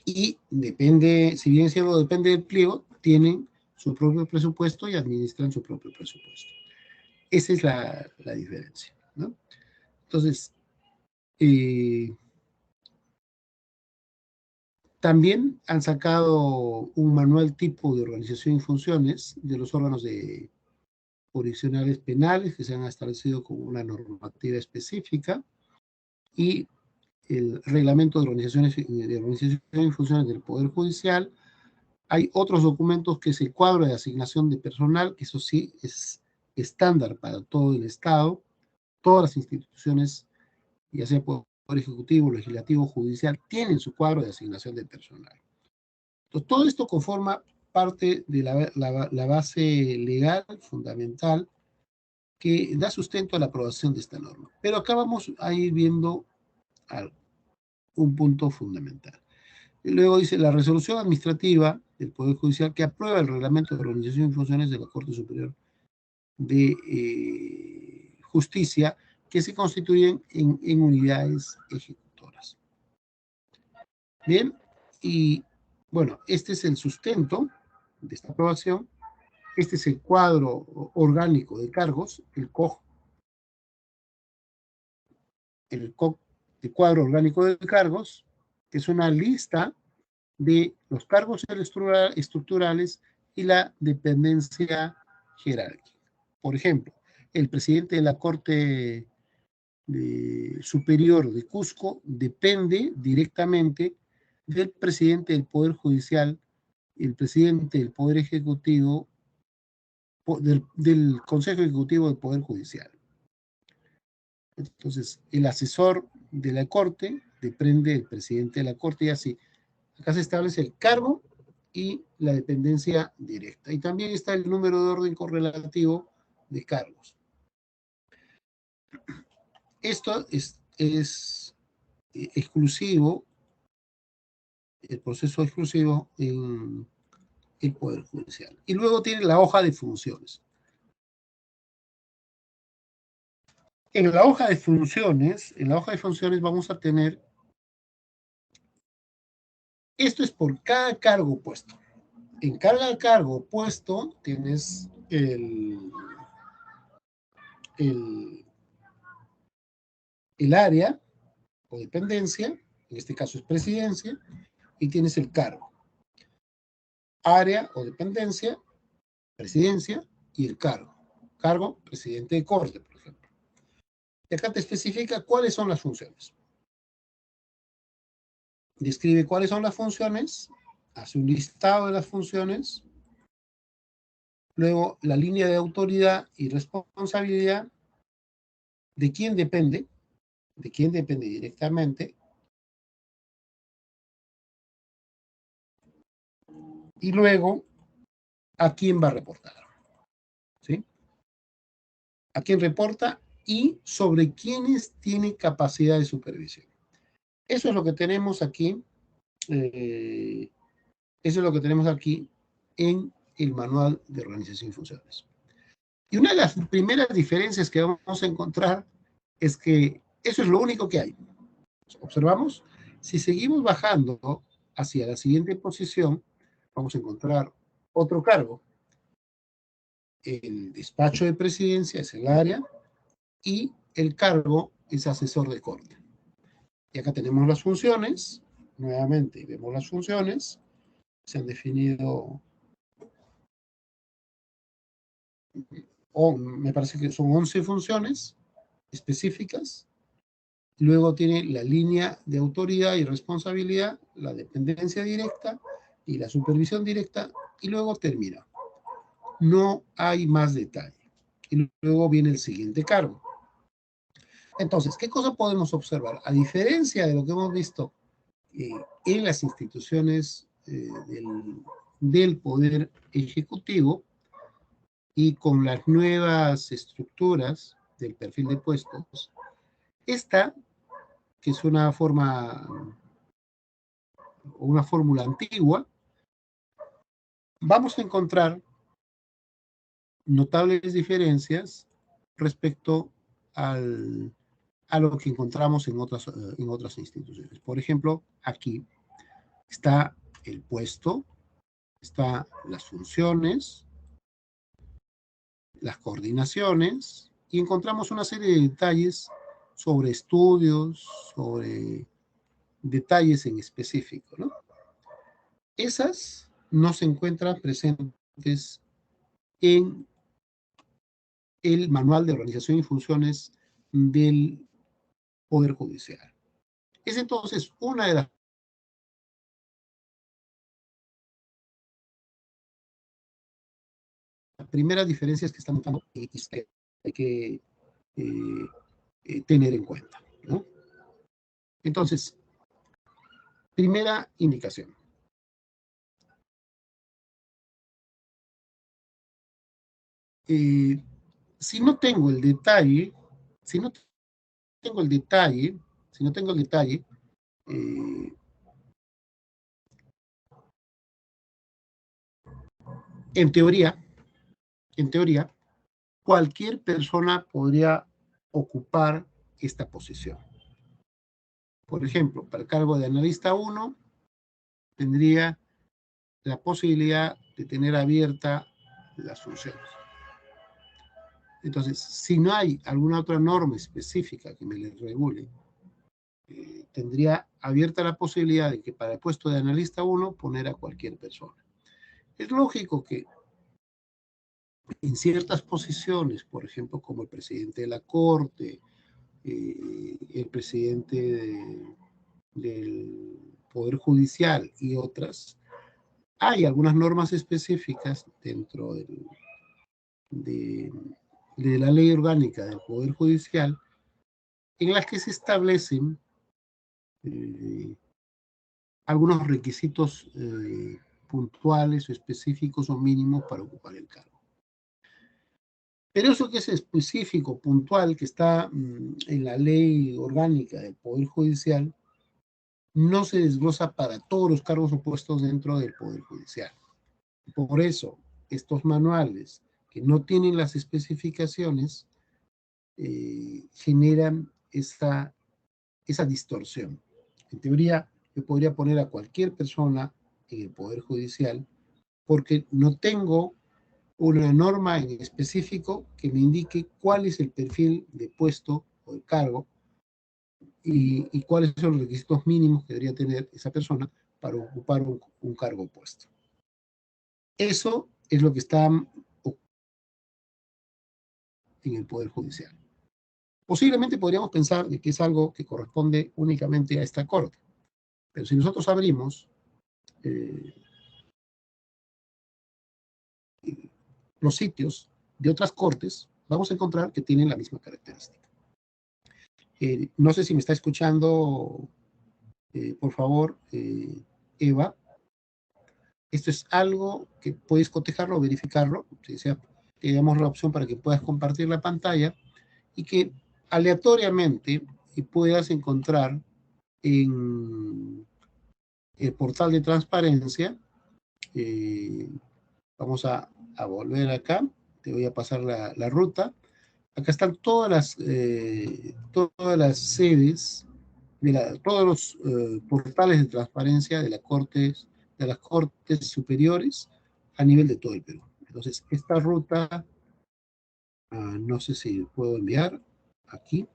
Y depende, si bien siendo depende del pliego, tienen su propio presupuesto y administran su propio presupuesto. Esa es la diferencia, ¿no? Entonces, también han sacado un manual tipo de organización y funciones de los órganos jurisdiccionales penales que se han establecido con una normativa específica y el reglamento de organización y funciones del Poder Judicial. Hay otros documentos que es el cuadro de asignación de personal, que eso sí es estándar para todo el Estado, todas las instituciones, ya sea Poder Ejecutivo, Legislativo, Judicial, tienen su cuadro de asignación de personal. Entonces, todo esto conforma parte de la base legal fundamental que da sustento a la aprobación de esta norma. Pero acá vamos a ir viendo algo, un punto fundamental. Y luego dice la resolución administrativa del Poder Judicial que aprueba el reglamento de organización y funciones de la Corte Superior de Justicia que se constituyen en unidades ejecutoras. Bien, y bueno, este es el sustento de esta aprobación. Este es el cuadro orgánico de cargos, el COG, el cuadro orgánico de cargos, que es una lista de los cargos estructurales y la dependencia jerárquica. Por ejemplo, el presidente de la Corte Superior de Cusco depende directamente del presidente del Poder Judicial, el presidente del Poder Ejecutivo, del Consejo Ejecutivo del Poder Judicial. Entonces, el asesor de la Corte depende del presidente de la Corte y así. Acá se establece el cargo y la dependencia directa. Y también está el número de orden correlativo de cargos. Esto es exclusivo, el proceso exclusivo en el Poder Judicial. Y luego tiene la hoja de funciones. En la hoja de funciones vamos a tener, esto es por cada cargo puesto. Encarga al cargo o puesto, tienes el área o dependencia, en este caso es presidencia, y tienes el cargo. Área o dependencia, presidencia y el cargo. Cargo, presidente de corte, por ejemplo. Y acá te especifica cuáles son las funciones. Describe cuáles son las funciones, hace un listado de las funciones, luego la línea de autoridad y responsabilidad, de quién depende directamente, y luego a quién va a reportar, ¿sí? A quién reporta y sobre quiénes tiene capacidad de supervisión. Eso es lo que tenemos aquí, eso es lo que tenemos aquí en el manual de organización y funciones. Y una de las primeras diferencias que vamos a encontrar es que eso es lo único que hay. Observamos, si seguimos bajando hacia la siguiente posición, vamos a encontrar otro cargo. El despacho de presidencia es el área y el cargo es asesor de corte. Y acá tenemos las funciones, nuevamente vemos las funciones, se han definido, me parece que son 11 funciones específicas. Luego tiene la línea de autoridad y responsabilidad, la dependencia directa y la supervisión directa, y luego termina. No hay más detalle. Y luego viene el siguiente cargo. Entonces, ¿qué cosa podemos observar? A diferencia de lo que hemos visto en las instituciones del Poder Ejecutivo y con las nuevas estructuras del perfil de puestos, esta, que es una fórmula antigua, vamos a encontrar notables diferencias respecto a lo que encontramos en otras instituciones. Por ejemplo, aquí está el puesto, están las funciones, las coordinaciones, y encontramos una serie de detalles sobre estudios, sobre detalles en específico, ¿no? Esas no se encuentran presentes en el manual de organización y funciones del Poder Judicial. Es entonces una de las primeras diferencias que estamos notando y que hay que tener en cuenta, ¿no? Entonces, primera indicación. Si no tengo el detalle, si no tengo el detalle, en teoría, cualquier persona podría ocupar esta posición. Por ejemplo, para el cargo de analista 1, tendría la posibilidad de tener abierta las funciones. Entonces, si no hay alguna otra norma específica que me les regule, tendría abierta la posibilidad de que para el puesto de analista 1 poner a cualquier persona. Es lógico que en ciertas posiciones, por ejemplo, como el presidente de la Corte, el presidente del Poder Judicial y otras, hay algunas normas específicas dentro de la ley orgánica del Poder Judicial en las que se establecen algunos requisitos puntuales o específicos o mínimos para ocupar el cargo. Pero eso que es específico, puntual, que está en la ley orgánica del Poder Judicial, no se desglosa para todos los cargos o puestos dentro del Poder Judicial. Por eso, estos manuales que no tienen las especificaciones generan esa distorsión. En teoría, yo podría poner a cualquier persona en el Poder Judicial porque no tengo una norma en específico que me indique cuál es el perfil de puesto o de cargo y cuáles son los requisitos mínimos que debería tener esa persona para ocupar un cargo o puesto. Eso es lo que está en el Poder Judicial. Posiblemente podríamos pensar de que es algo que corresponde únicamente a esta Corte, pero si nosotros abrimos los sitios de otras cortes, vamos a encontrar que tienen la misma característica. No sé si me está escuchando, por favor, Eva. Esto es algo que puedes cotejarlo o verificarlo. Te damos la opción para que puedas compartir la pantalla y que aleatoriamente puedas encontrar en el portal de transparencia. Vamos a volver acá. Te voy a pasar la ruta. Acá están todas las sedes, todos los portales de transparencia de las cortes superiores a nivel de todo el Perú. Entonces, esta ruta, no sé si puedo enviar aquí.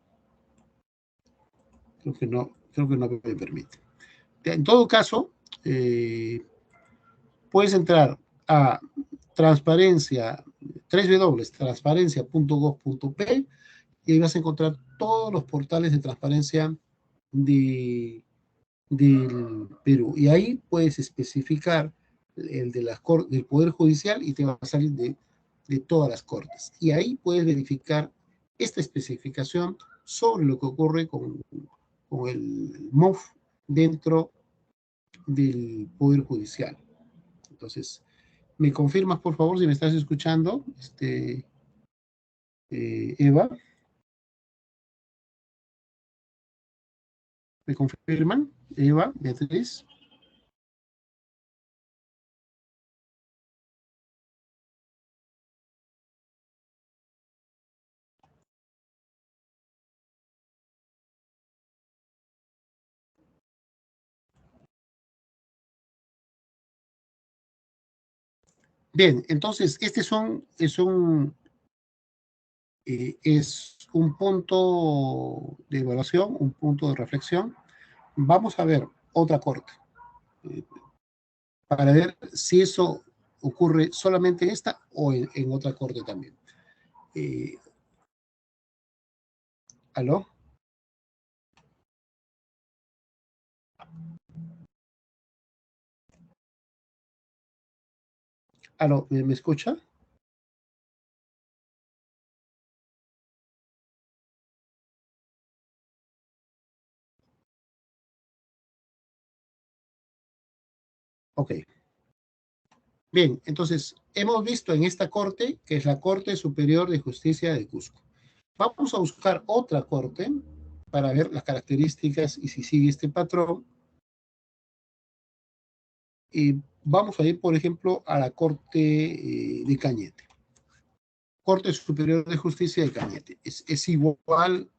Creo que no me permite. En todo caso, puedes entrar a transparencia, www.transparencia.gov.p, y ahí vas a encontrar todos los portales de transparencia del Perú. Y ahí puedes especificar el de del Poder Judicial y te va a salir de todas las cortes. Y ahí puedes verificar esta especificación sobre lo que ocurre con el MOF dentro del Poder Judicial. Entonces, ¿me confirmas, por favor, si me estás escuchando, Eva? ¿Me confirman? Eva, Beatriz. Bien, entonces, este es un punto de evaluación, un punto de reflexión. Vamos a ver otra corte para ver si eso ocurre solamente en esta o en otra corte también. ¿Aló? ¿Aló? ¿Me escucha? Ok. Bien, entonces, hemos visto en esta corte, que es la Corte Superior de Justicia de Cusco. Vamos a buscar otra corte para ver las características y si sigue este patrón. Y vamos a ir, por ejemplo, a la Corte de Cañete. Corte Superior de Justicia de Cañete. Es igual,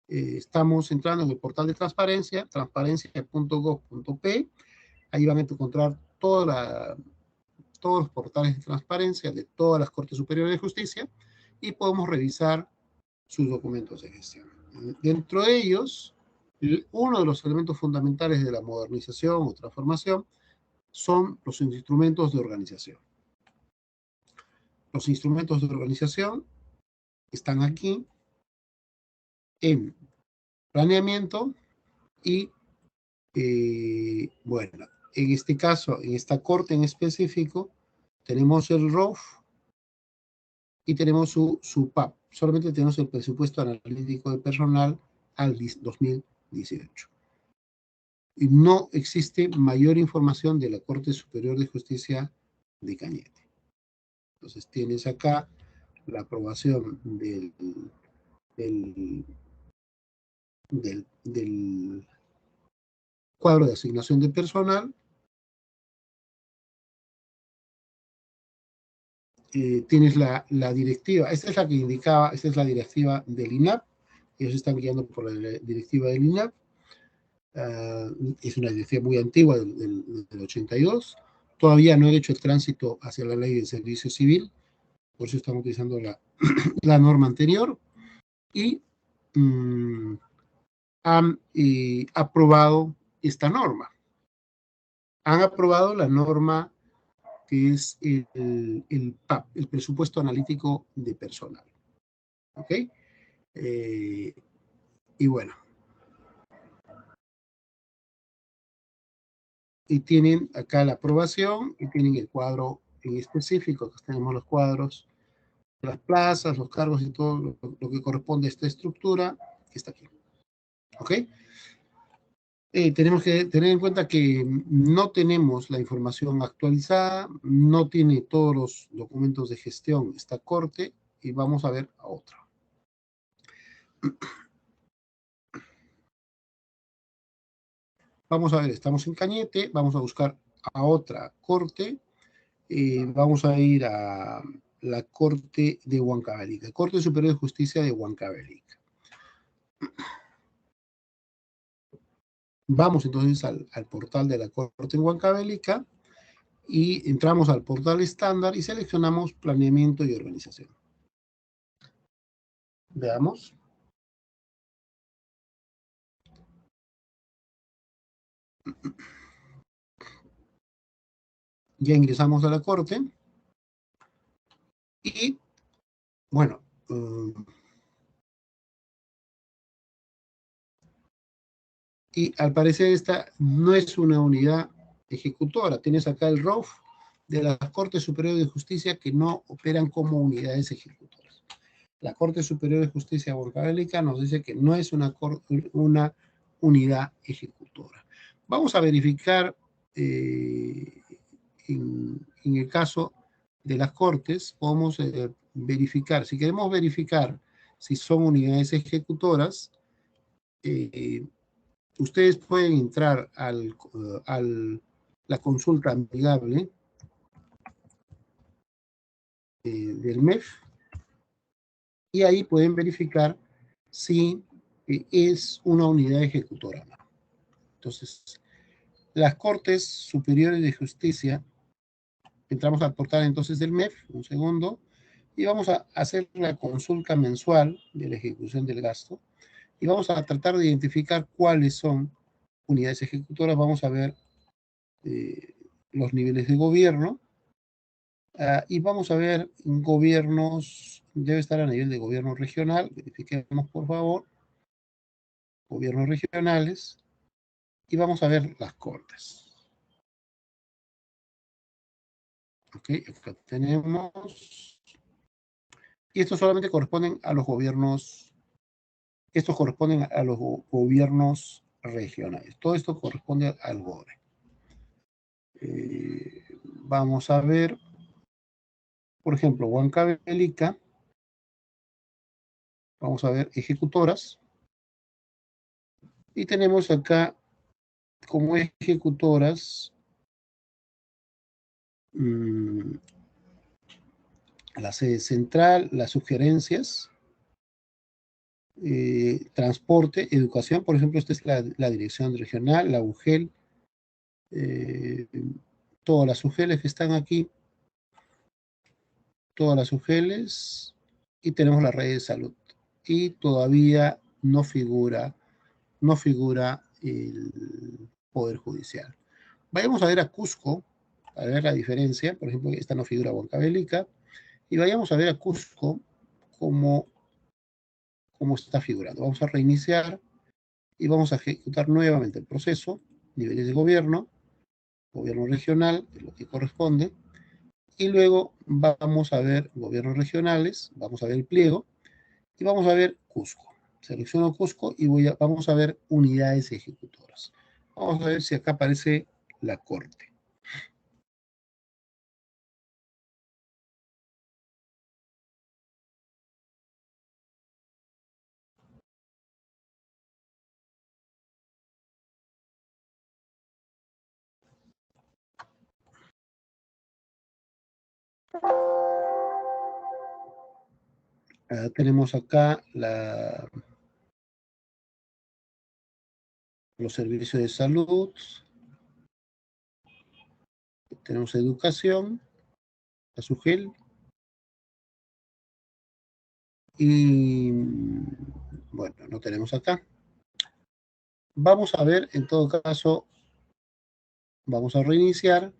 estamos entrando en el portal de transparencia, transparencia.gov.p. Ahí van a encontrar todos los portales de transparencia de todas las Cortes Superiores de Justicia y podemos revisar sus documentos de gestión. Dentro de ellos, uno de los elementos fundamentales de la modernización o transformación son los instrumentos de organización. Los instrumentos de organización están aquí en planeamiento y, bueno, en este caso, en esta corte en específico, tenemos el ROF y tenemos su PAP. Solamente tenemos el presupuesto analítico de personal al 2018. Y no existe mayor información de la Corte Superior de Justicia de Cañete. Entonces tienes acá la aprobación del cuadro de asignación de personal. Tienes la directiva, esta es la que indicaba, esta es la directiva del INAP, ellos están guiando por la directiva del INAP, es una directiva muy antigua del 82, todavía no han hecho el tránsito hacia la ley de servicio civil, por eso estamos utilizando la norma anterior, y han aprobado esta norma. Han aprobado la norma que es el PAP, el presupuesto analítico de personal. ¿Ok? Y bueno. Y tienen acá la aprobación y tienen el cuadro en específico. Acá tenemos los cuadros de las plazas, los cargos y todo lo que corresponde a esta estructura que está aquí. ¿Ok? Tenemos que tener en cuenta que no tenemos la información actualizada, no tiene todos los documentos de gestión esta corte, y vamos a ver a otra. Vamos a ver, estamos en Cañete, vamos a buscar a otra corte, vamos a ir a la Corte de Huancavelica, Corte Superior de Justicia de Huancavelica. Vamos entonces al portal de la Corte en Huancavelica y entramos al portal estándar y seleccionamos planeamiento y organización. Veamos. Ya ingresamos a la Corte y, bueno, y al parecer esta no es una unidad ejecutora. Tienes acá el ROF de la Corte Superior de Justicia que no operan como unidades ejecutoras. La Corte Superior de Justicia de Huancavelica nos dice que no es una unidad ejecutora. Vamos a verificar en el caso de las Cortes, podemos verificar, si queremos verificar si son unidades ejecutoras, ustedes pueden entrar a la consulta amigable del MEF y ahí pueden verificar si es una unidad ejecutora. Entonces, las Cortes Superiores de Justicia, entramos al portal entonces del MEF, un segundo, y vamos a hacer la consulta mensual de la ejecución del gasto y vamos a tratar de identificar cuáles son unidades ejecutoras. Vamos a ver los niveles de gobierno y vamos a ver gobiernos, debe estar a nivel de gobierno regional, verifiquemos por favor, gobiernos regionales, y vamos a ver las cortes. Ok, acá tenemos, y estos solamente corresponden a los gobiernos, estos corresponden a los gobiernos regionales, todo esto corresponde al GORE. Vamos a ver, por ejemplo, Huancavelica, vamos a ver ejecutoras, y tenemos acá como ejecutoras la sede central, las sugerencias, transporte, educación, por ejemplo, esta es la dirección regional, la UGEL, todas las UGELes que están aquí, todas las UGELes, y tenemos la red de salud. Y todavía no figura el Poder Judicial. Vayamos a ver a Cusco, a ver la diferencia. Por ejemplo, esta no figura Huancavelica. Y vayamos a ver a Cusco cómo está figurando. Vamos a reiniciar y vamos a ejecutar nuevamente el proceso, niveles de gobierno regional, es lo que corresponde, y luego vamos a ver gobiernos regionales, vamos a ver el pliego, y vamos a ver Cusco. Selecciono Cusco y vamos a ver unidades ejecutoras. Vamos a ver si acá aparece la corte. Tenemos acá los servicios de salud. Tenemos educación, la SUGEL. Y bueno, no tenemos acá. Vamos a ver, en todo caso, vamos a reiniciar.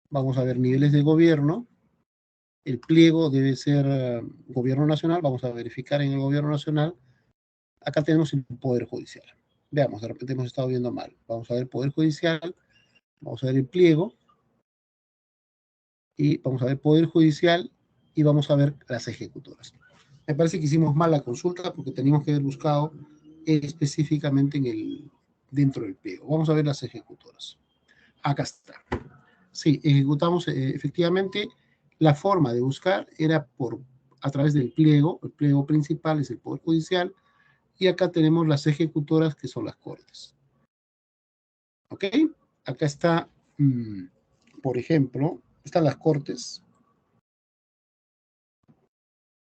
Vamos a ver niveles de gobierno. El pliego debe ser gobierno nacional. Vamos a verificar en el gobierno nacional. Acá tenemos el Poder Judicial. Veamos, de repente hemos estado viendo mal. Vamos a ver el Poder Judicial. Vamos a ver el pliego. Y vamos a ver Poder Judicial. Y vamos a ver las ejecutoras. Me parece que hicimos mal la consulta porque teníamos que haber buscado específicamente dentro del pliego. Vamos a ver las ejecutoras. Acá está. Sí, ejecutamos efectivamente. La forma de buscar era a través del pliego. El pliego principal es el Poder Judicial. Y acá tenemos las ejecutoras, que son las Cortes. ¿Ok? Acá está, por ejemplo, están las Cortes.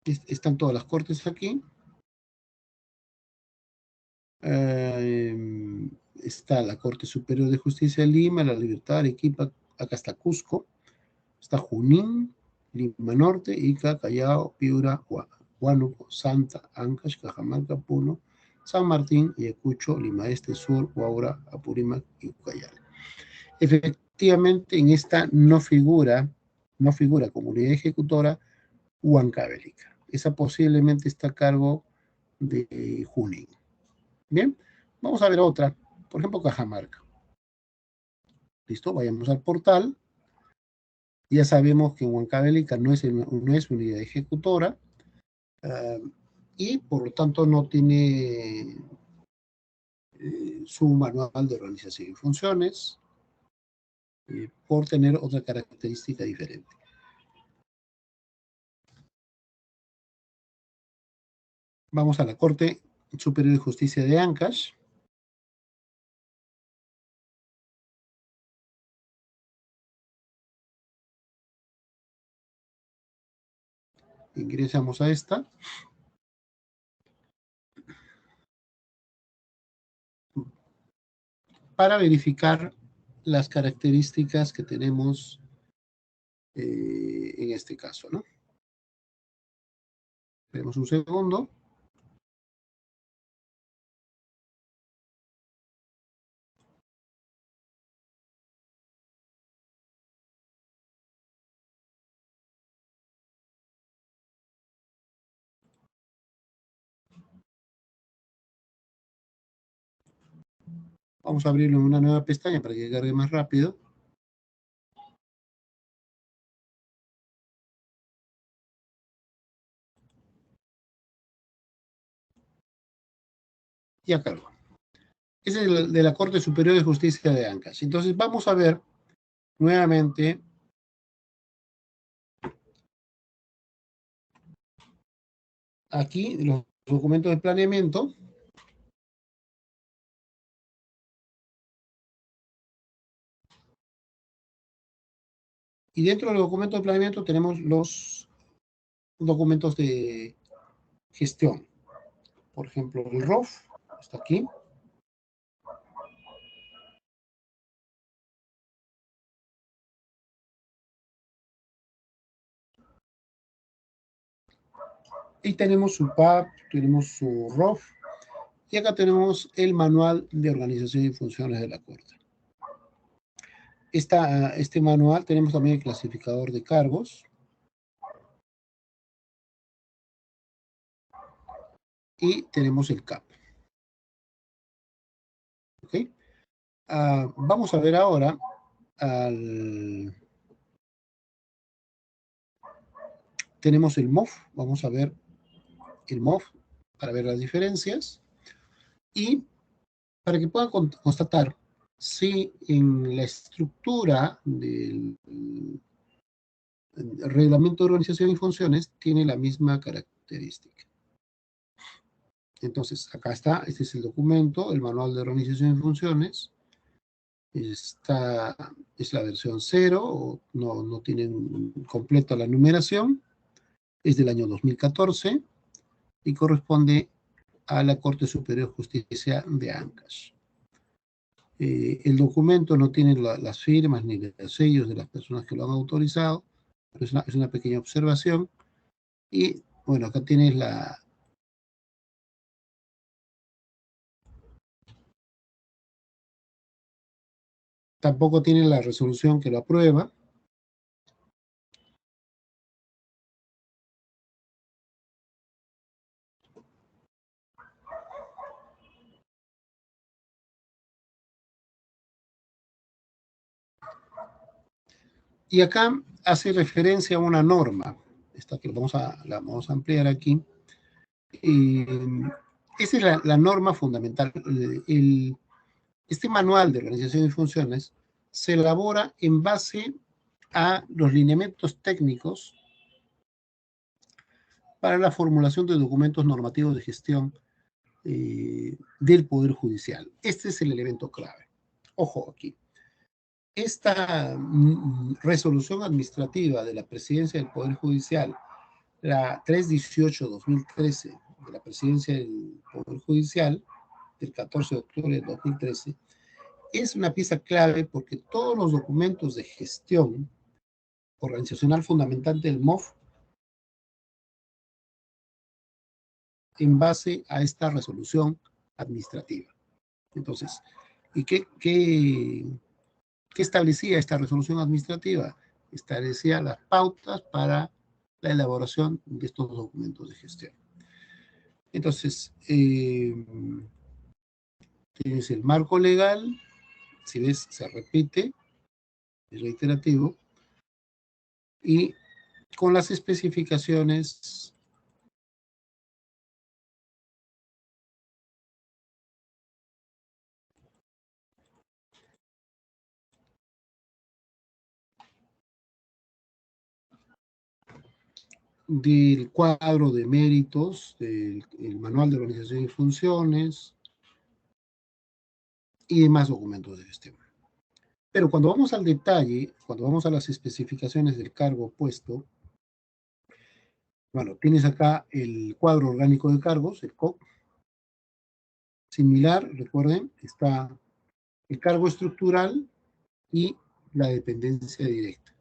Están todas las Cortes aquí. Está la Corte Superior de Justicia de Lima, La Libertad, Arequipa, acá está Cusco, está Junín, Lima Norte, Ica, Callao, Piura, Huánuco, Santa, Ancash, Cajamarca, Puno, San Martín, Ayacucho, Lima Este, Sur, Huaura, Apurímac y Ucayali. Efectivamente, en esta no figura como unidad ejecutora Huancavelica. Esa posiblemente está a cargo de Junín. Bien, vamos a ver otra. Por ejemplo, Cajamarca. ¿Listo? Vayamos al portal. Ya sabemos que Huancavelica no es unidad ejecutora y por lo tanto no tiene su manual de organización y funciones por tener otra característica diferente. Vamos a la Corte Superior de Justicia de Ancash. Ingresamos a esta. Para verificar las características que tenemos en este caso, ¿no? Esperemos un segundo. Vamos a abrirlo en una nueva pestaña para que cargue más rápido. Ya cargo. Ese es el de la Corte Superior de Justicia de Ancash. Entonces vamos a ver nuevamente aquí los documentos de planeamiento. Y dentro de los documentos de planeamiento tenemos los documentos de gestión. Por ejemplo, el ROF está aquí. Y tenemos su PAP, tenemos su ROF. Y acá tenemos el manual de organización y funciones de la Corte. Este manual tenemos también el clasificador de cargos. Y tenemos el CAP. ¿Ok? Vamos a ver ahora tenemos el MOF. Vamos a ver el MOF para ver las diferencias. Y para que puedan constatar si en la estructura del reglamento de organización y funciones tiene la misma característica. Entonces, acá está, este es el documento, el manual de organización y funciones. Esta es la versión 0, no tienen completa la numeración. Es del año 2014 y corresponde a la Corte Superior de Justicia de Ancash. El documento no tiene las firmas ni los sellos de las personas que lo han autorizado, pero es una pequeña observación. Y bueno, acá tienes tampoco tiene la resolución que lo aprueba. Y acá hace referencia a una norma, esta que la vamos a ampliar aquí. Esa es la norma fundamental. Este manual de organización y funciones se elabora en base a los lineamientos técnicos para la formulación de documentos normativos de gestión del Poder Judicial. Este es el elemento clave. Ojo aquí. Esta resolución administrativa de la Presidencia del Poder Judicial, la 318-2013 de la Presidencia del Poder Judicial, del 14 de octubre de 2013, es una pieza clave porque todos los documentos de gestión organizacional fundamental del MOF en base a esta resolución administrativa. Entonces, ¿y qué establecía esta resolución administrativa? Establecía las pautas para la elaboración de estos documentos de gestión. Entonces, tienes el marco legal, si ves, se repite, es reiterativo, y con las especificaciones del cuadro de méritos, del manual de organización y funciones y demás documentos de gestión. Pero cuando vamos al detalle, cuando vamos a las especificaciones del cargo puesto, bueno, tienes acá el cuadro orgánico de cargos, el COC. Similar, recuerden, está el cargo estructural y la dependencia directa.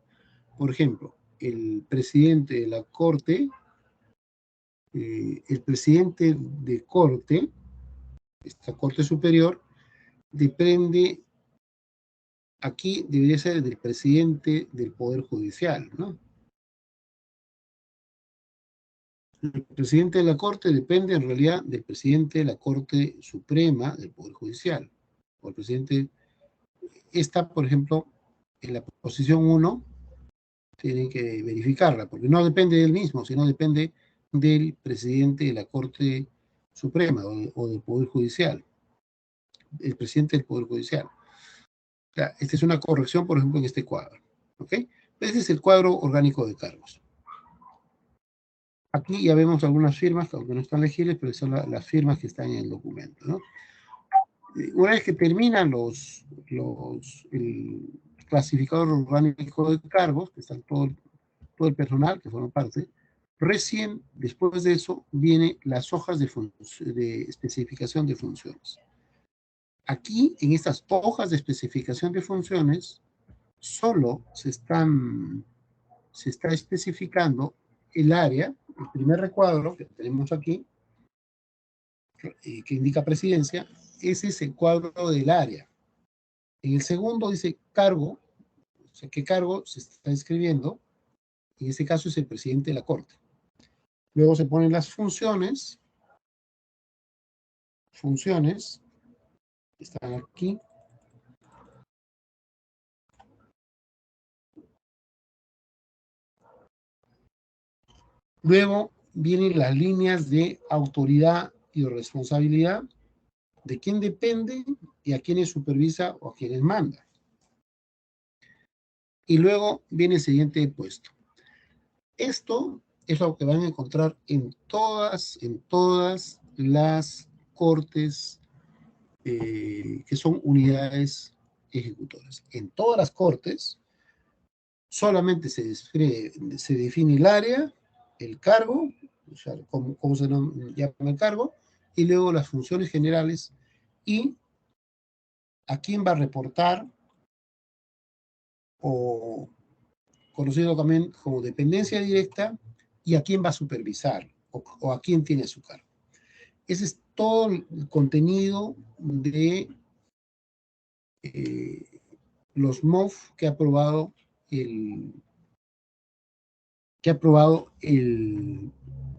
Por ejemplo, el presidente de la Corte, el presidente de Corte, esta Corte Superior, depende, aquí debería ser del presidente del Poder Judicial, ¿no? El presidente de la Corte depende en realidad del presidente de la Corte Suprema del Poder Judicial. O el presidente, esta, por ejemplo, en la posición 1, tienen que verificarla, porque no depende del mismo, sino depende del presidente de la Corte Suprema o del Poder Judicial, el presidente del Poder Judicial. O sea, esta es una corrección, por ejemplo, en este cuadro. ¿Ok? Este es el cuadro orgánico de cargos. Aquí ya vemos algunas firmas, aunque no están legibles, pero son las firmas que están en el documento, ¿no? Una vez que terminan el clasificador orgánico de cargos, que están todo el personal que forma parte, recién después de eso vienen las hojas de especificación de funciones. Aquí, en estas hojas de especificación de funciones, solo se está especificando el área, el primer recuadro que tenemos aquí, que indica presidencia, ese es el cuadro del área. En el segundo dice cargo, o sea, qué cargo se está escribiendo, en este caso es el presidente de la Corte. Luego se ponen las funciones, están aquí. Luego vienen las líneas de autoridad y responsabilidad, de quién depende y a quiénes supervisa o a quiénes manda. Y luego viene el siguiente puesto. Esto es lo que van a encontrar en todas las cortes que son unidades ejecutoras. En todas las cortes solamente se define el área, el cargo, o sea, cómo se llama el cargo, y luego las funciones generales y a quién va a reportar, o conocido también como dependencia directa, y a quién va a supervisar, o a quién tiene a su cargo. Ese es todo el contenido de los MOF que ha aprobado el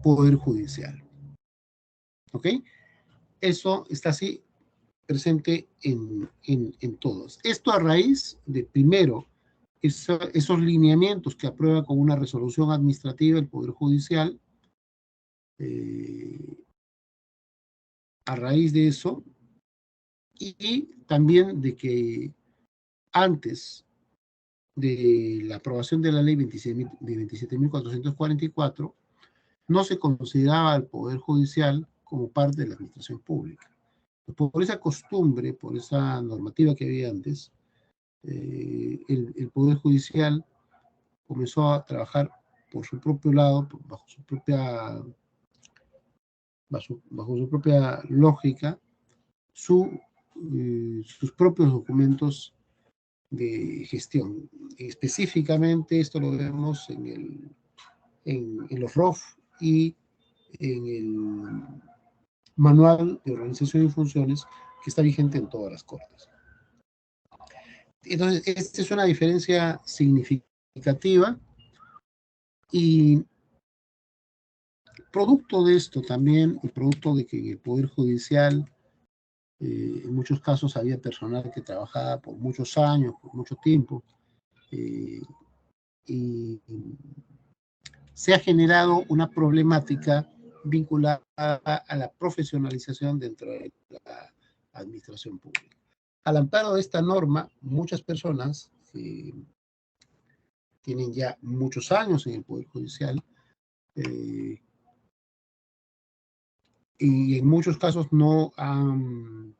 Poder Judicial. ¿Ok? Eso está así presente en todos. Esto a raíz de, primero, esos lineamientos que aprueba con una resolución administrativa el Poder Judicial. A raíz de eso, y también de que antes de la aprobación de la ley 27.444, no se consideraba al Poder Judicial como parte de la administración pública. Por esa costumbre, por esa normativa que había antes, el Poder Judicial comenzó a trabajar por su propio lado, bajo su propia lógica, sus propios documentos de gestión. Específicamente esto lo vemos en los ROF y en el Manual de Organización y Funciones, que está vigente en todas las cortes. Entonces, esta es una diferencia significativa, y producto de esto también, y producto de que el Poder Judicial, en muchos casos había personal que trabajaba por muchos años, por mucho tiempo, y se ha generado una problemática vinculada a la profesionalización dentro de la administración pública. Al amparo de esta norma, muchas personas que tienen ya muchos años en el Poder Judicial, y en muchos casos no han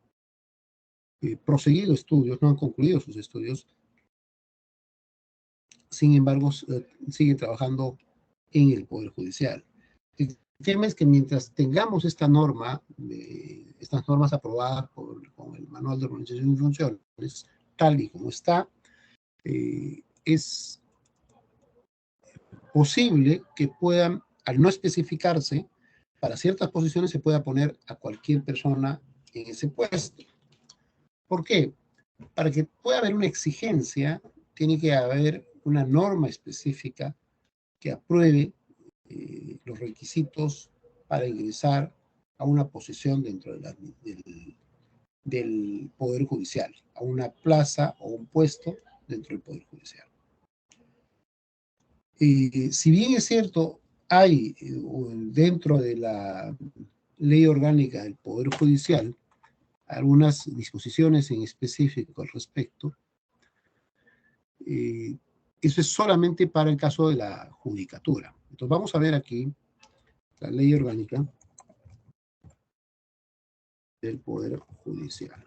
proseguido estudios, no han concluido sus estudios, sin embargo, siguen trabajando en el Poder Judicial. El tema es que mientras tengamos esta norma, estas normas aprobadas con el Manual de Organización y Funciones, tal y como está, es posible que puedan, al no especificarse, para ciertas posiciones se pueda poner a cualquier persona en ese puesto. ¿Por qué? Para que pueda haber una exigencia, tiene que haber una norma específica que apruebe los requisitos para ingresar a una posición dentro del Poder Judicial, a una plaza o un puesto dentro del Poder Judicial. Si bien es cierto, hay dentro de la ley orgánica del Poder Judicial algunas disposiciones en específico al respecto, eso es solamente para el caso de la judicatura. Entonces vamos a ver aquí la ley orgánica del Poder Judicial.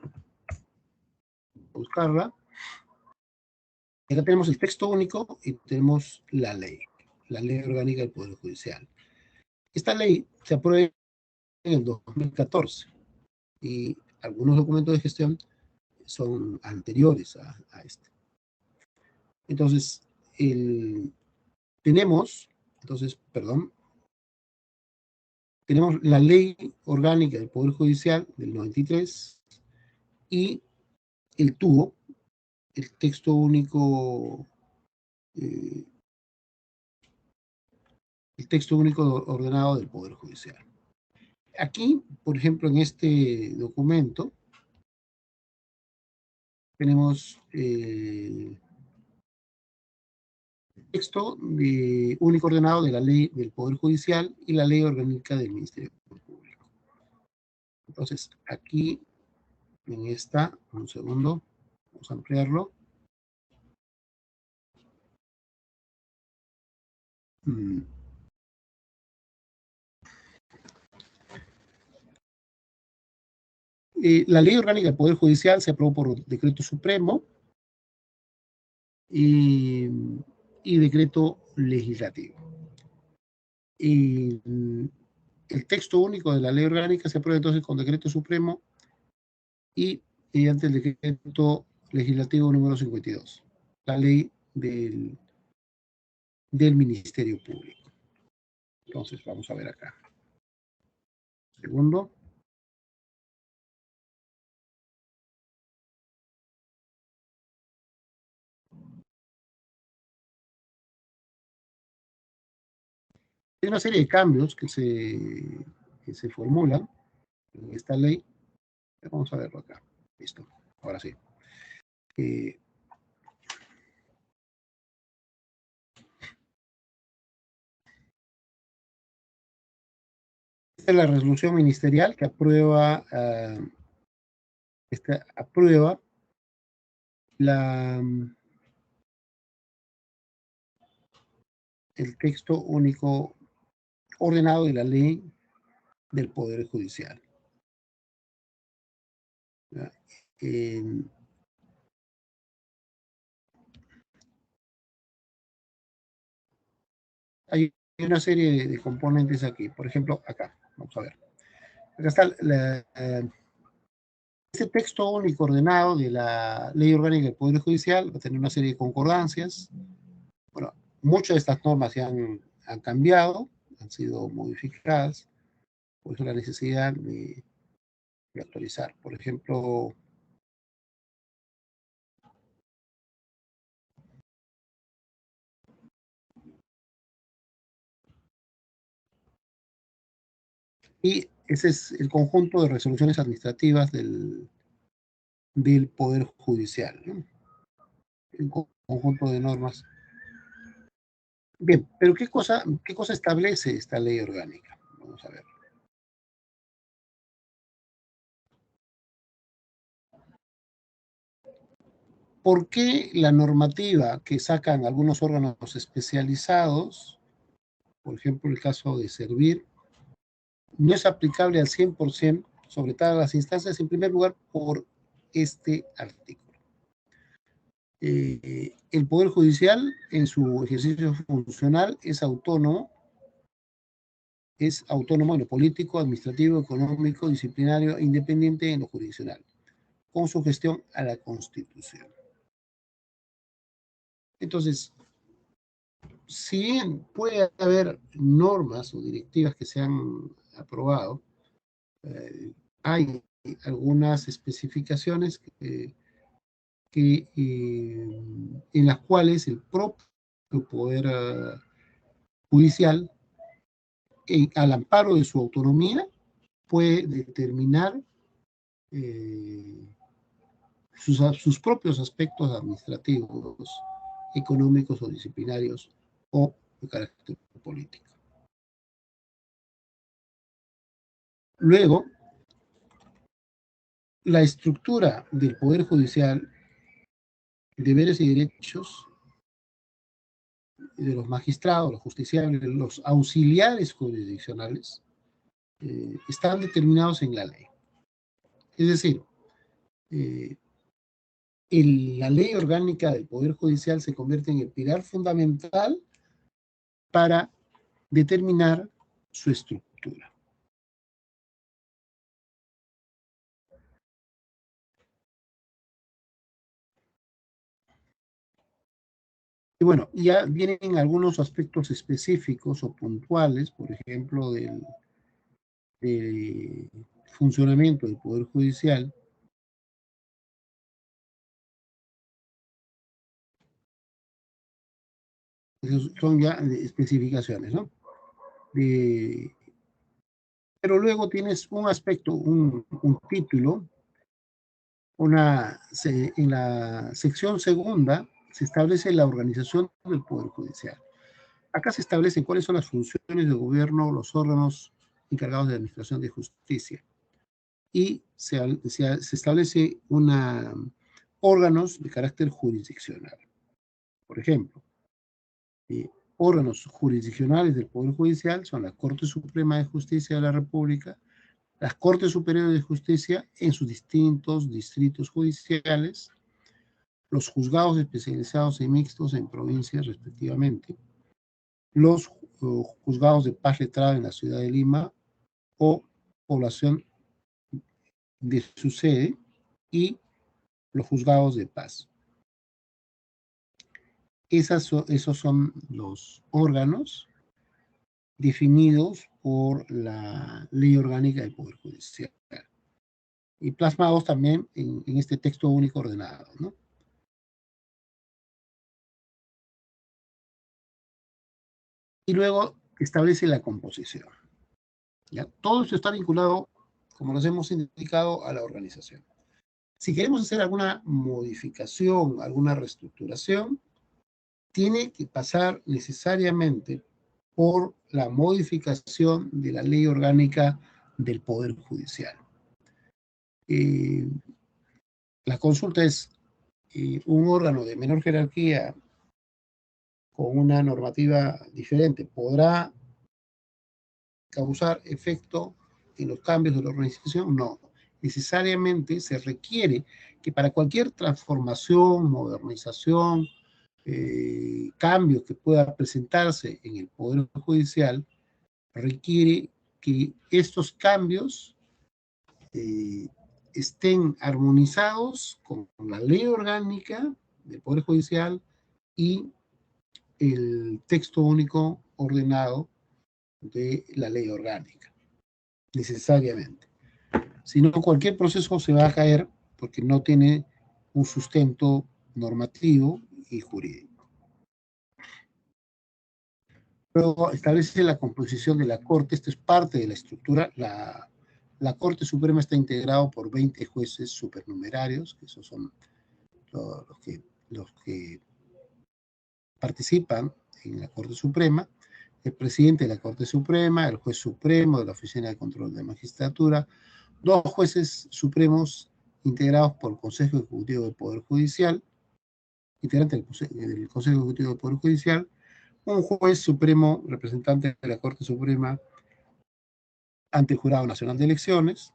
Buscarla. Acá tenemos el texto único y tenemos la ley orgánica del Poder Judicial. Esta ley se aprueba en el 2014 y algunos documentos de gestión son anteriores a este. Entonces, tenemos la ley orgánica del Poder Judicial del 93 y el TUO, el texto único, el texto único ordenado del Poder Judicial. Aquí, por ejemplo, en este documento, tenemos el texto único ordenado de la ley del Poder Judicial y la ley orgánica del Ministerio Público. Entonces, aquí, en esta, un segundo, vamos a ampliarlo. La ley orgánica del Poder Judicial se aprobó por decreto supremo y decreto legislativo. El texto único de la ley orgánica se aprueba entonces con decreto supremo y mediante el decreto legislativo número 52, la ley del Ministerio Público. Entonces, vamos a ver acá. Segundo. Hay una serie de cambios que se formulan en esta ley. Vamos a verlo acá. Listo. Ahora sí. Esta es la resolución ministerial que aprueba, el texto único ordenado de la ley del Poder Judicial. Hay una serie de componentes aquí. Por ejemplo, acá. Vamos a ver. Acá está este texto único ordenado de la Ley Orgánica del Poder Judicial. Va a tener una serie de concordancias. Bueno, muchas de estas normas ya han cambiado, han sido modificadas. Por eso la necesidad de actualizar. Por ejemplo, y ese es el conjunto de resoluciones administrativas del Poder Judicial, ¿no? El conjunto de normas. Bien, pero ¿qué cosa establece esta ley orgánica? Vamos a ver. ¿Por qué la normativa que sacan algunos órganos especializados, por ejemplo el caso de Servir, no es aplicable al 100% sobre todas las instancias? En primer lugar, por este artículo. El Poder Judicial, en su ejercicio funcional, es autónomo en lo político, administrativo, económico, disciplinario, independiente en lo jurisdiccional, con su gestión a la Constitución. Entonces, si bien puede haber normas o directivas que se han aprobado, hay algunas especificaciones en las cuales el propio Poder Judicial, al amparo de su autonomía, puede determinar sus propios aspectos administrativos, económicos o disciplinarios o de carácter político. Luego, la estructura del Poder Judicial, deberes y derechos de los magistrados, los justiciables, los auxiliares jurisdiccionales, están determinados en la ley. Es decir, la ley orgánica del Poder Judicial se convierte en el pilar fundamental para determinar su estructura. Y bueno, ya vienen algunos aspectos específicos o puntuales, por ejemplo, del funcionamiento del Poder Judicial. Esos son ya especificaciones, ¿no? Pero luego tienes un aspecto, un título, en la sección segunda se establece la organización del Poder Judicial. Acá se establecen cuáles son las funciones del gobierno, los órganos encargados de administración de justicia. Y se establece órganos de carácter jurisdiccional. Por ejemplo, órganos jurisdiccionales del Poder Judicial son la Corte Suprema de Justicia de la República, las Cortes Superiores de Justicia en sus distintos distritos judiciales, los juzgados especializados y mixtos en provincias respectivamente, los juzgados de paz letrada en la ciudad de Lima o población de su sede, y los juzgados de paz. Esos son los órganos definidos por la Ley Orgánica del Poder Judicial y plasmados también en este texto único ordenado, ¿no? Y luego establece la composición, ¿ya? Todo esto está vinculado, como nos hemos indicado, a la organización. Si queremos hacer alguna modificación, alguna reestructuración, tiene que pasar necesariamente por la modificación de la Ley Orgánica del Poder Judicial. La consulta es un órgano de menor jerarquía con una normativa diferente, ¿podrá causar efecto en los cambios de la organización? No. Necesariamente se requiere que para cualquier transformación, modernización, cambio que pueda presentarse en el Poder Judicial, requiere que estos cambios estén armonizados con la ley orgánica del Poder Judicial y el texto único ordenado de la ley orgánica, necesariamente. Si no, cualquier proceso se va a caer porque no tiene un sustento normativo y jurídico. Luego establece la composición de la Corte. Esto es parte de la estructura. La Corte Suprema está integrado por 20 jueces supernumerarios, que esos son los que participan en la Corte Suprema, el presidente de la Corte Suprema, el juez supremo de la Oficina de Control de Magistratura, 2 jueces supremos integrados por el Consejo Ejecutivo del Poder Judicial, integrante del Consejo Ejecutivo del Poder Judicial, un juez supremo representante de la Corte Suprema ante el Jurado Nacional de Elecciones,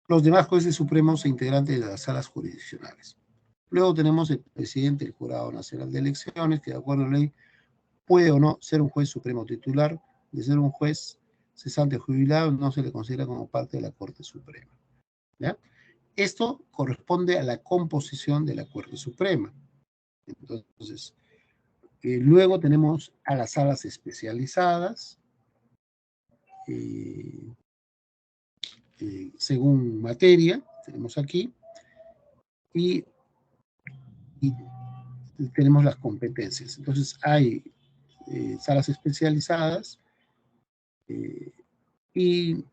los demás jueces supremos e integrantes de las salas jurisdiccionales. Luego tenemos el presidente del Jurado Nacional de Elecciones, que de acuerdo a la ley puede o no ser un juez supremo titular. De ser un juez cesante o jubilado, no se le considera como parte de la Corte Suprema, ¿ya? Esto corresponde a la composición de la Corte Suprema. Entonces, luego tenemos a las salas especializadas, según materia, tenemos aquí, y tenemos las competencias. Entonces, hay salas especializadas y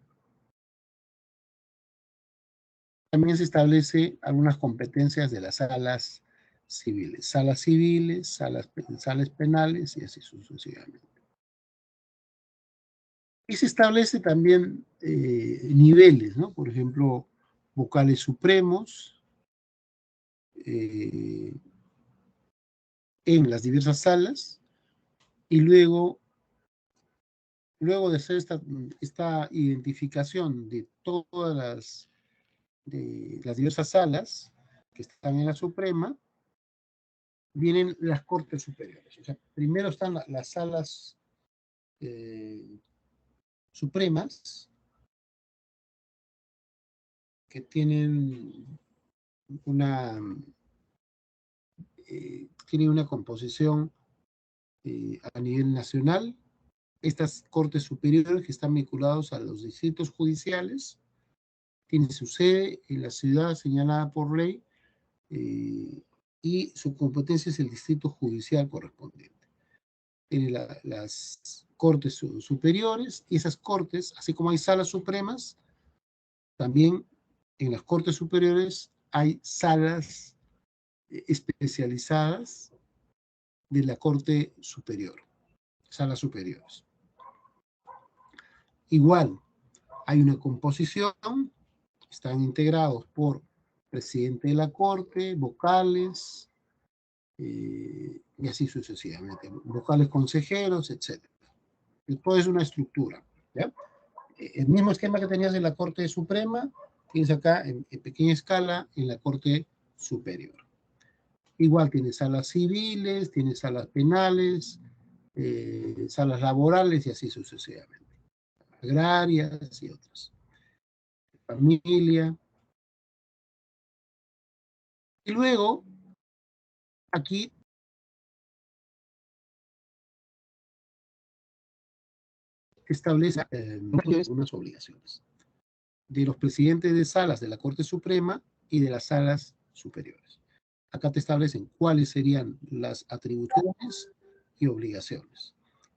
también se establece algunas competencias de las salas civiles, salas penales y así sucesivamente. Y se establece también niveles, ¿no? Por ejemplo, vocales supremos en las diversas salas, y luego de hacer esta identificación de todas las diversas salas que están en la Suprema, vienen las Cortes Superiores. O sea, primero están las salas supremas, que tienen una composición a nivel nacional. Estas Cortes Superiores, que están vinculados a los distritos judiciales, tienen su sede en la ciudad señalada por ley y su competencia es el distrito judicial correspondiente. Tiene las Cortes Superiores, y esas Cortes, así como hay salas supremas, también en las Cortes Superiores hay salas especializadas de la Corte Superior, salas superiores. Igual, hay una composición, están integrados por presidente de la Corte, vocales, y así sucesivamente, vocales consejeros, etc. Todo es una estructura, ¿ya? El mismo esquema que tenías en la Corte Suprema, tienes acá en pequeña escala en la Corte Superior. Igual tienes salas civiles, tienes salas penales, salas laborales y así sucesivamente. Agrarias y otras. Familia, Y luego, aquí establece unas obligaciones de los presidentes de salas de la Corte Suprema y de las salas superiores. Acá te establecen cuáles serían las atribuciones y obligaciones.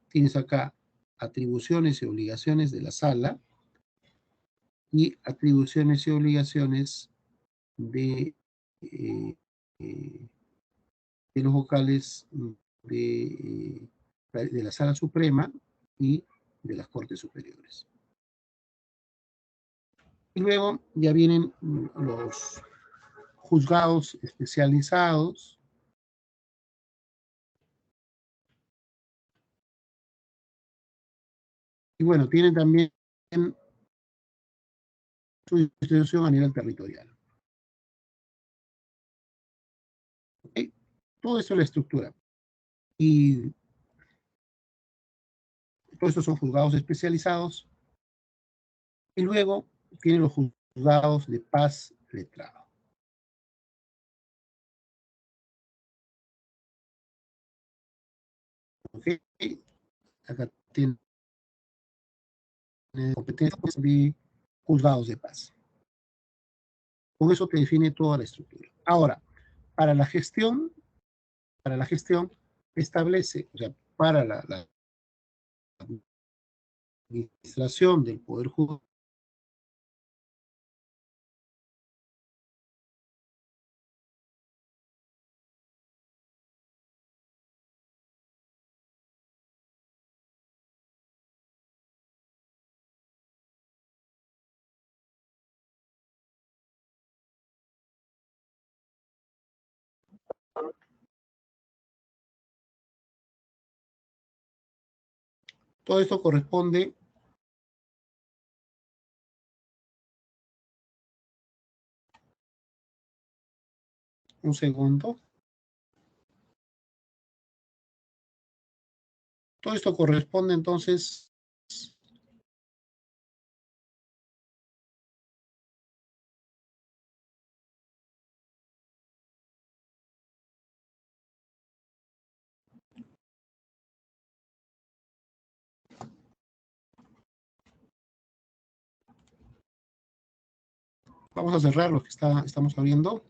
Tienes acá atribuciones y obligaciones de la sala y atribuciones y obligaciones de, eh, eh, de los vocales de la Sala Suprema y de las Cortes Superiores. Y luego ya vienen los juzgados especializados. Y bueno, tienen también su distribución a nivel territorial. ¿Okay? Todo eso es la estructura. Y todos estos son juzgados especializados. Y luego tienen los juzgados de paz letrado. ¿Okay? Acá tienen competencias de juzgados de paz. Con eso te define toda la estructura. Ahora, para la gestión establece, o sea, para la administración del Poder Judicial, todo esto corresponde un segundo. Todo esto corresponde entonces vamos a cerrar lo que estamos abriendo.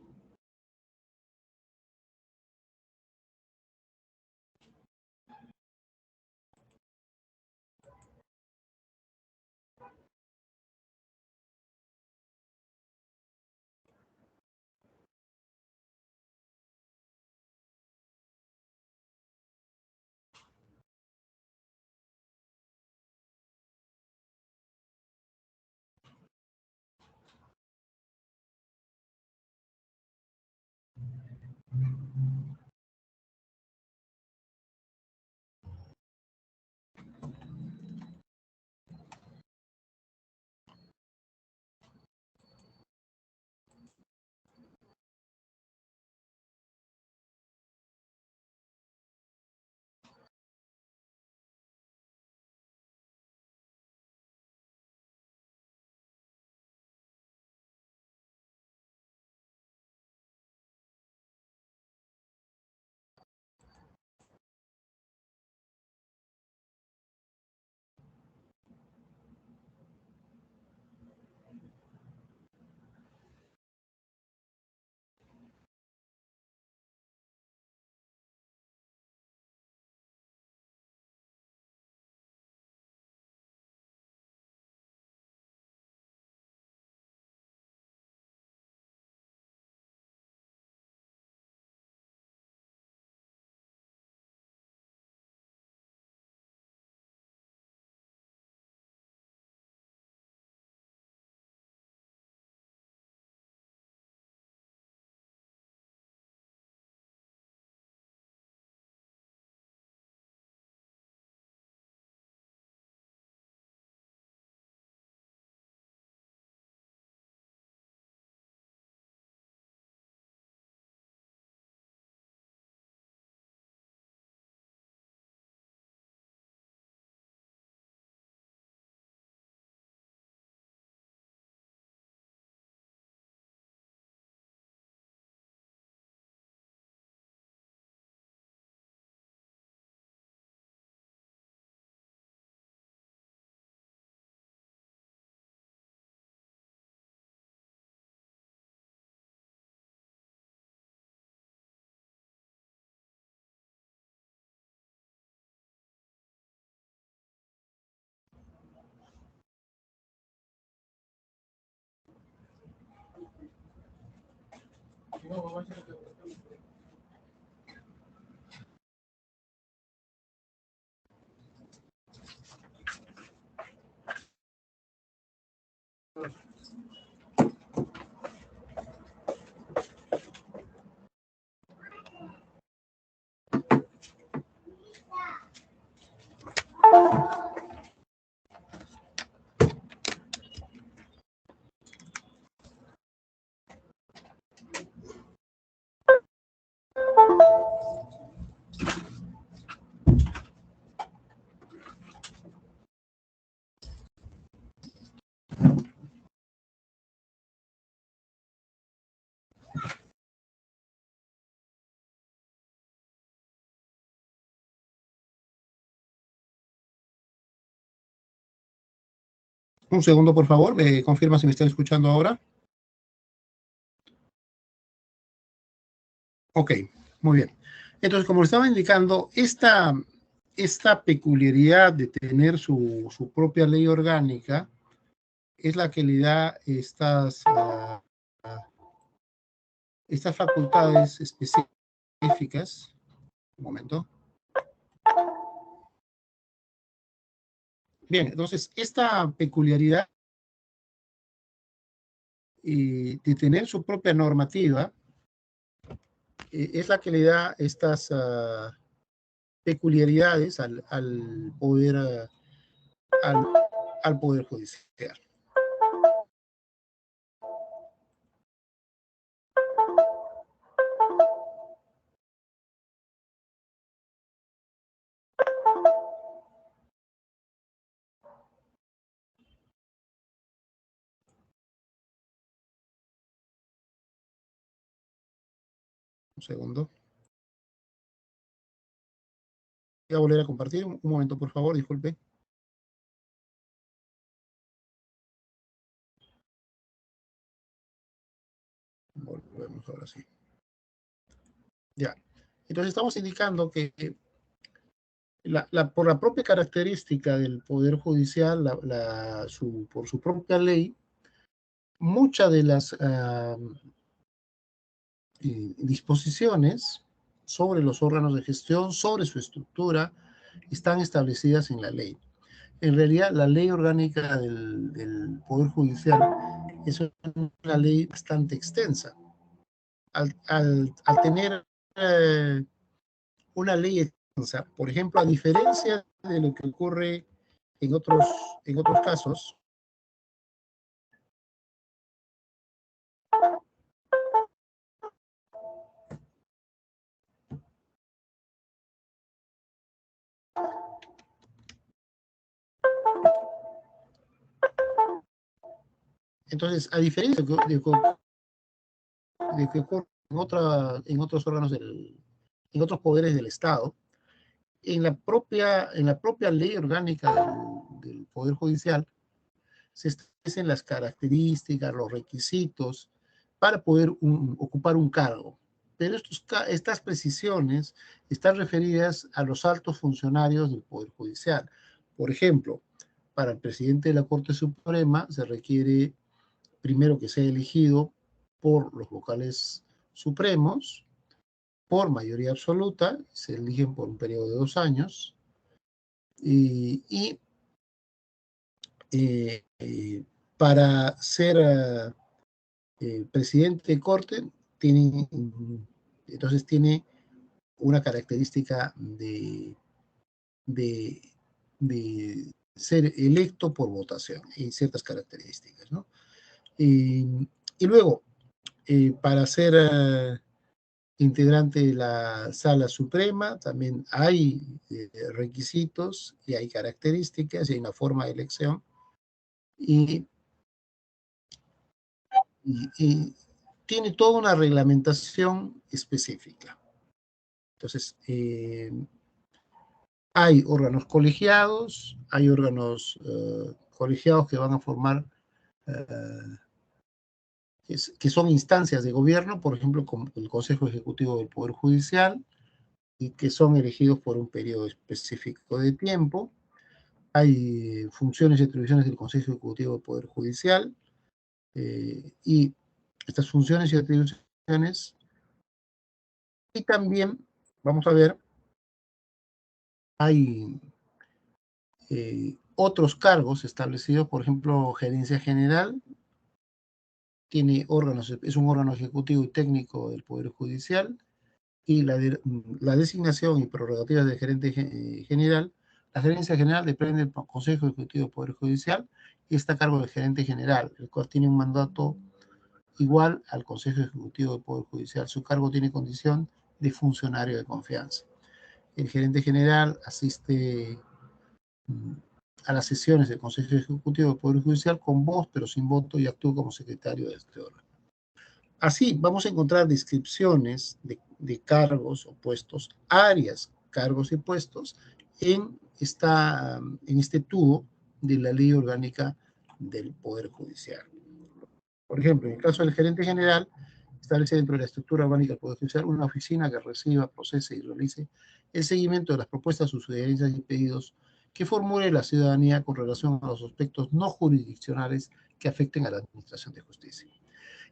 Un segundo, por favor, me confirma si me están escuchando ahora. Ok, muy bien. Entonces, como estaba indicando, esta peculiaridad de tener su propia ley orgánica es la que le da estas facultades específicas. Un momento. Bien, entonces, esta peculiaridad de tener su propia normativa es la que le da estas peculiaridades al poder, al poder judicial. Un segundo. Voy a volver a compartir. Un momento, por favor, disculpe. Volvemos ahora sí. Ya. Entonces estamos indicando que por la propia característica del Poder Judicial, por su propia ley, muchas de las disposiciones sobre los órganos de gestión, sobre su estructura, están establecidas en la ley. En realidad, la ley orgánica del Poder Judicial es una ley bastante extensa. Al tener una ley extensa, por ejemplo, a diferencia de lo que ocurre en otros casos, entonces, a diferencia de que ocurre en otros órganos en otros poderes del Estado, en la propia ley orgánica del Poder Judicial se establecen las características, los requisitos para poder ocupar un cargo. Pero estas precisiones están referidas a los altos funcionarios del Poder Judicial. Por ejemplo, para el presidente de la Corte Suprema se requiere primero que sea elegido por los vocales supremos, por mayoría absoluta, se eligen por un periodo de 2 años, y para ser presidente de corte, entonces tiene una característica de ser electo por votación y ciertas características, ¿no? Y luego, para ser integrante de la Sala Suprema, también hay requisitos y hay características y hay una forma de elección. Y tiene toda una reglamentación específica. Entonces, hay órganos colegiados, hay órganos colegiados que van a formar, que son instancias de gobierno, por ejemplo, como el Consejo Ejecutivo del Poder Judicial, y que son elegidos por un periodo específico de tiempo. Hay funciones y atribuciones del Consejo Ejecutivo del Poder Judicial, y estas funciones y atribuciones también, vamos a ver, hay otros cargos establecidos, por ejemplo, gerencia general, tiene órganos, es un órgano ejecutivo y técnico del Poder Judicial, y la designación y prerrogativas del gerente general. La gerencia general depende del Consejo Ejecutivo del Poder Judicial y está a cargo del gerente general, el cual tiene un mandato igual al Consejo Ejecutivo del Poder Judicial. Su cargo tiene condición de funcionario de confianza. El gerente general asiste a las sesiones del Consejo Ejecutivo del Poder Judicial con voz, pero sin voto, y actúa como secretario de este órgano. Así vamos a encontrar descripciones de cargos o puestos, áreas, cargos y puestos en este tubo de la Ley Orgánica del Poder Judicial. Por ejemplo, en el caso del gerente general, establece dentro de la estructura orgánica del Poder Judicial una oficina que reciba, procese y realice el seguimiento de las propuestas, sugerencias y pedidos que formule la ciudadanía con relación a los aspectos no jurisdiccionales que afecten a la administración de justicia.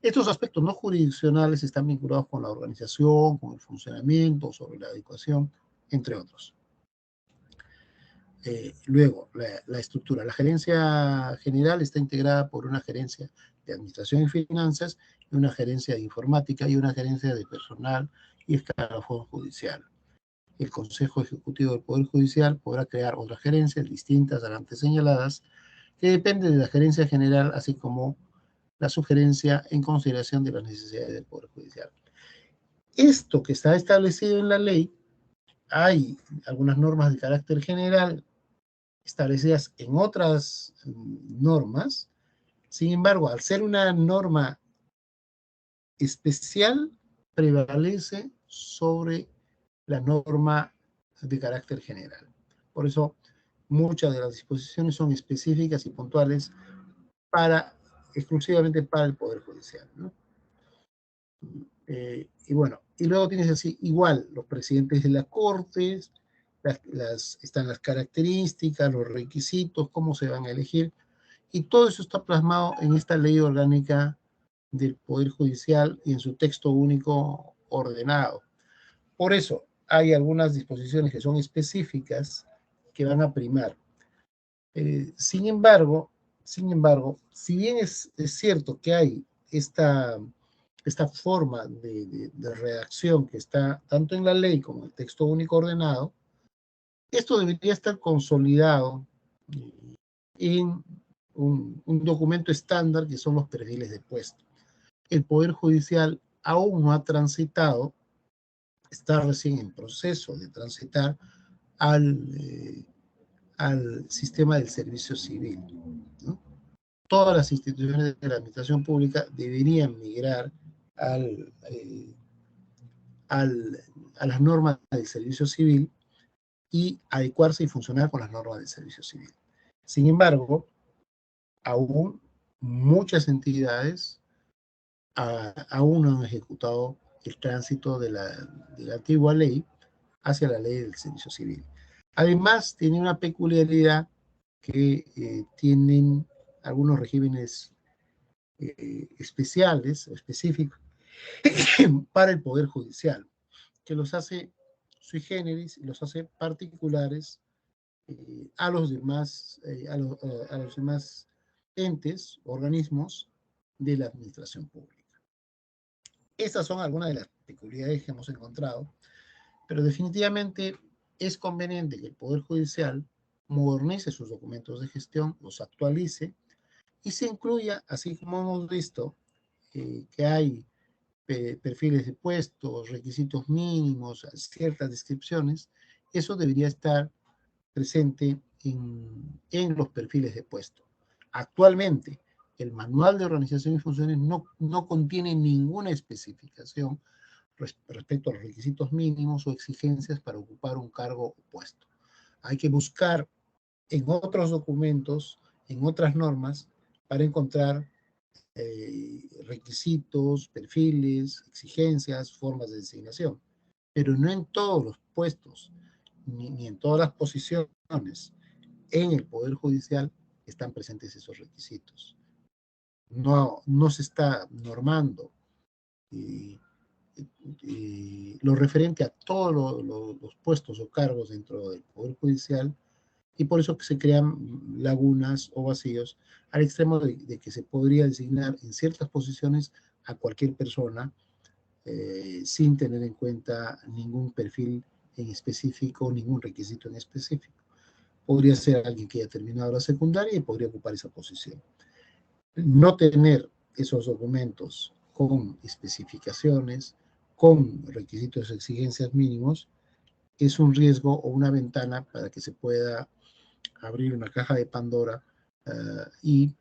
Estos aspectos no jurisdiccionales están vinculados con la organización, con el funcionamiento, sobre la adecuación, entre otros. Luego, la estructura. La gerencia general está integrada por una gerencia de administración y finanzas, y una gerencia de informática, y una gerencia de personal y escalafón judicial. El Consejo Ejecutivo del Poder Judicial podrá crear otras gerencias distintas a las antes señaladas, que dependen de la gerencia general, así como la sugerencia en consideración de las necesidades del Poder Judicial. Esto que está establecido en la ley, hay algunas normas de carácter general establecidas en otras normas. Sin embargo, al ser una norma especial, prevalece sobre la norma de carácter general. Por eso, muchas de las disposiciones son específicas y puntuales exclusivamente para el Poder Judicial, ¿no? Y bueno, y luego tienes así, igual, los presidentes de las cortes, están las características, los requisitos, cómo se van a elegir, y todo eso está plasmado en esta ley orgánica del Poder Judicial y en su texto único ordenado. Por eso hay algunas disposiciones que son específicas que van a primar. Sin embargo, si bien es cierto que hay esta forma de redacción que está tanto en la ley como en el texto único ordenado, esto debería estar consolidado en un documento estándar que son los perfiles de puesto. El Poder Judicial aún no ha transitado, está recién en proceso de transitar al sistema del servicio civil, ¿no? Todas las instituciones de la administración pública deberían migrar a las normas del servicio civil y adecuarse y funcionar con las normas del servicio civil. Sin embargo, aún muchas entidades aún no han ejecutado el tránsito de la antigua ley hacia la ley del servicio civil. Además, tiene una peculiaridad que tienen algunos regímenes especiales, específicos, para el Poder Judicial, que los hace sui generis y los hace particulares a los demás entes, organismos de la administración pública. Estas son algunas de las peculiaridades que hemos encontrado, pero definitivamente es conveniente que el Poder Judicial modernice sus documentos de gestión, los actualice y se incluya, así como hemos visto, que hay perfiles de puestos, requisitos mínimos, ciertas descripciones, eso debería estar presente en los perfiles de puesto. Actualmente, el Manual de Organización y Funciones no contiene ninguna especificación respecto a los requisitos mínimos o exigencias para ocupar un cargo o puesto. Hay que buscar en otros documentos, en otras normas, para encontrar requisitos, perfiles, exigencias, formas de designación, pero no en todos los puestos, ni en todas las posiciones en el Poder Judicial están presentes esos requisitos. No se está normando lo referente a todos los puestos o cargos dentro del Poder Judicial, y por eso que se crean lagunas o vacíos al extremo de que se podría designar en ciertas posiciones a cualquier persona sin tener en cuenta ningún perfil en específico, ningún requisito en específico. Podría ser alguien que haya terminado la secundaria y podría ocupar esa posición. No tener esos documentos con especificaciones, con requisitos de exigencias mínimos, es un riesgo o una ventana para que se pueda abrir una caja de Pandora y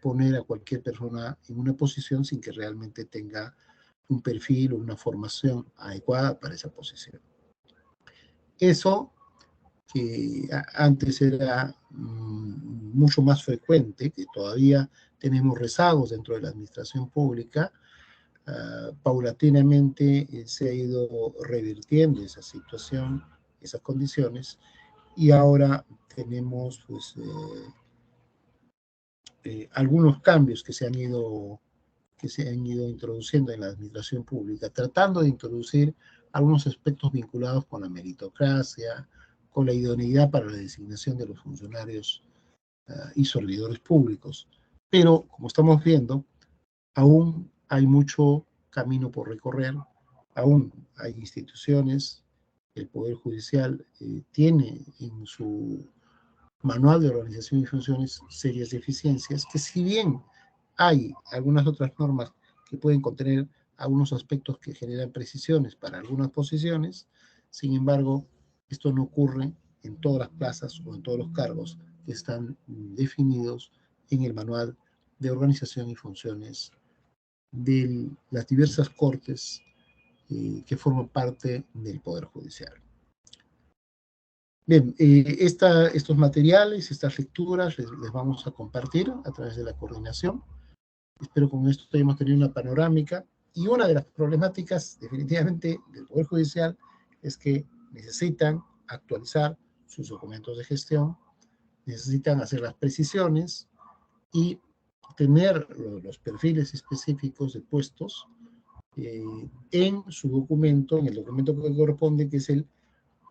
poner a cualquier persona en una posición sin que realmente tenga un perfil o una formación adecuada para esa posición. Eso que antes era mucho más frecuente, que todavía tenemos rezagos dentro de la administración pública, paulatinamente se ha ido revirtiendo esa situación, esas condiciones, y ahora tenemos pues, algunos cambios que se han ido introduciendo en la administración pública, tratando de introducir algunos aspectos vinculados con la meritocracia, con la idoneidad para la designación de los funcionarios y servidores públicos. Pero, como estamos viendo, aún hay mucho camino por recorrer, aún hay instituciones, el Poder Judicial tiene en su manual de organización y funciones serias deficiencias, que si bien hay algunas otras normas que pueden contener algunos aspectos que generan precisiones para algunas posiciones, sin embargo, esto no ocurre en todas las plazas o en todos los cargos que están definidos en el manual de organización y funciones de las diversas cortes que forman parte del Poder Judicial. Bien, estos materiales, estas lecturas les vamos a compartir a través de la coordinación. Espero con esto hayamos tenido una panorámica, y una de las problemáticas definitivamente del Poder Judicial es que necesitan actualizar sus documentos de gestión, necesitan hacer las precisiones y tener los perfiles específicos de puestos en su documento, en el documento que corresponde, que es el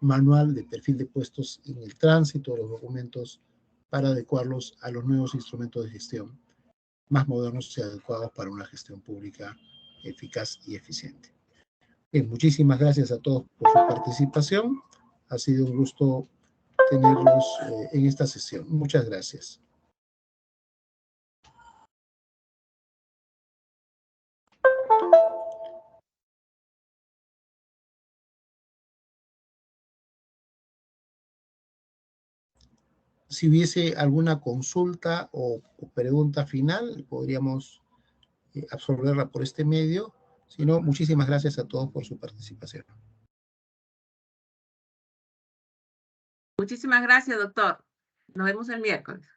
manual de perfil de puestos en el tránsito de los documentos para adecuarlos a los nuevos instrumentos de gestión más modernos y adecuados para una gestión pública eficaz y eficiente. Bien, muchísimas gracias a todos por su participación. Ha sido un gusto tenerlos en esta sesión. Muchas gracias. Si hubiese alguna consulta o pregunta final, podríamos absorberla por este medio. Si no, muchísimas gracias a todos por su participación. Muchísimas gracias, doctor. Nos vemos el miércoles.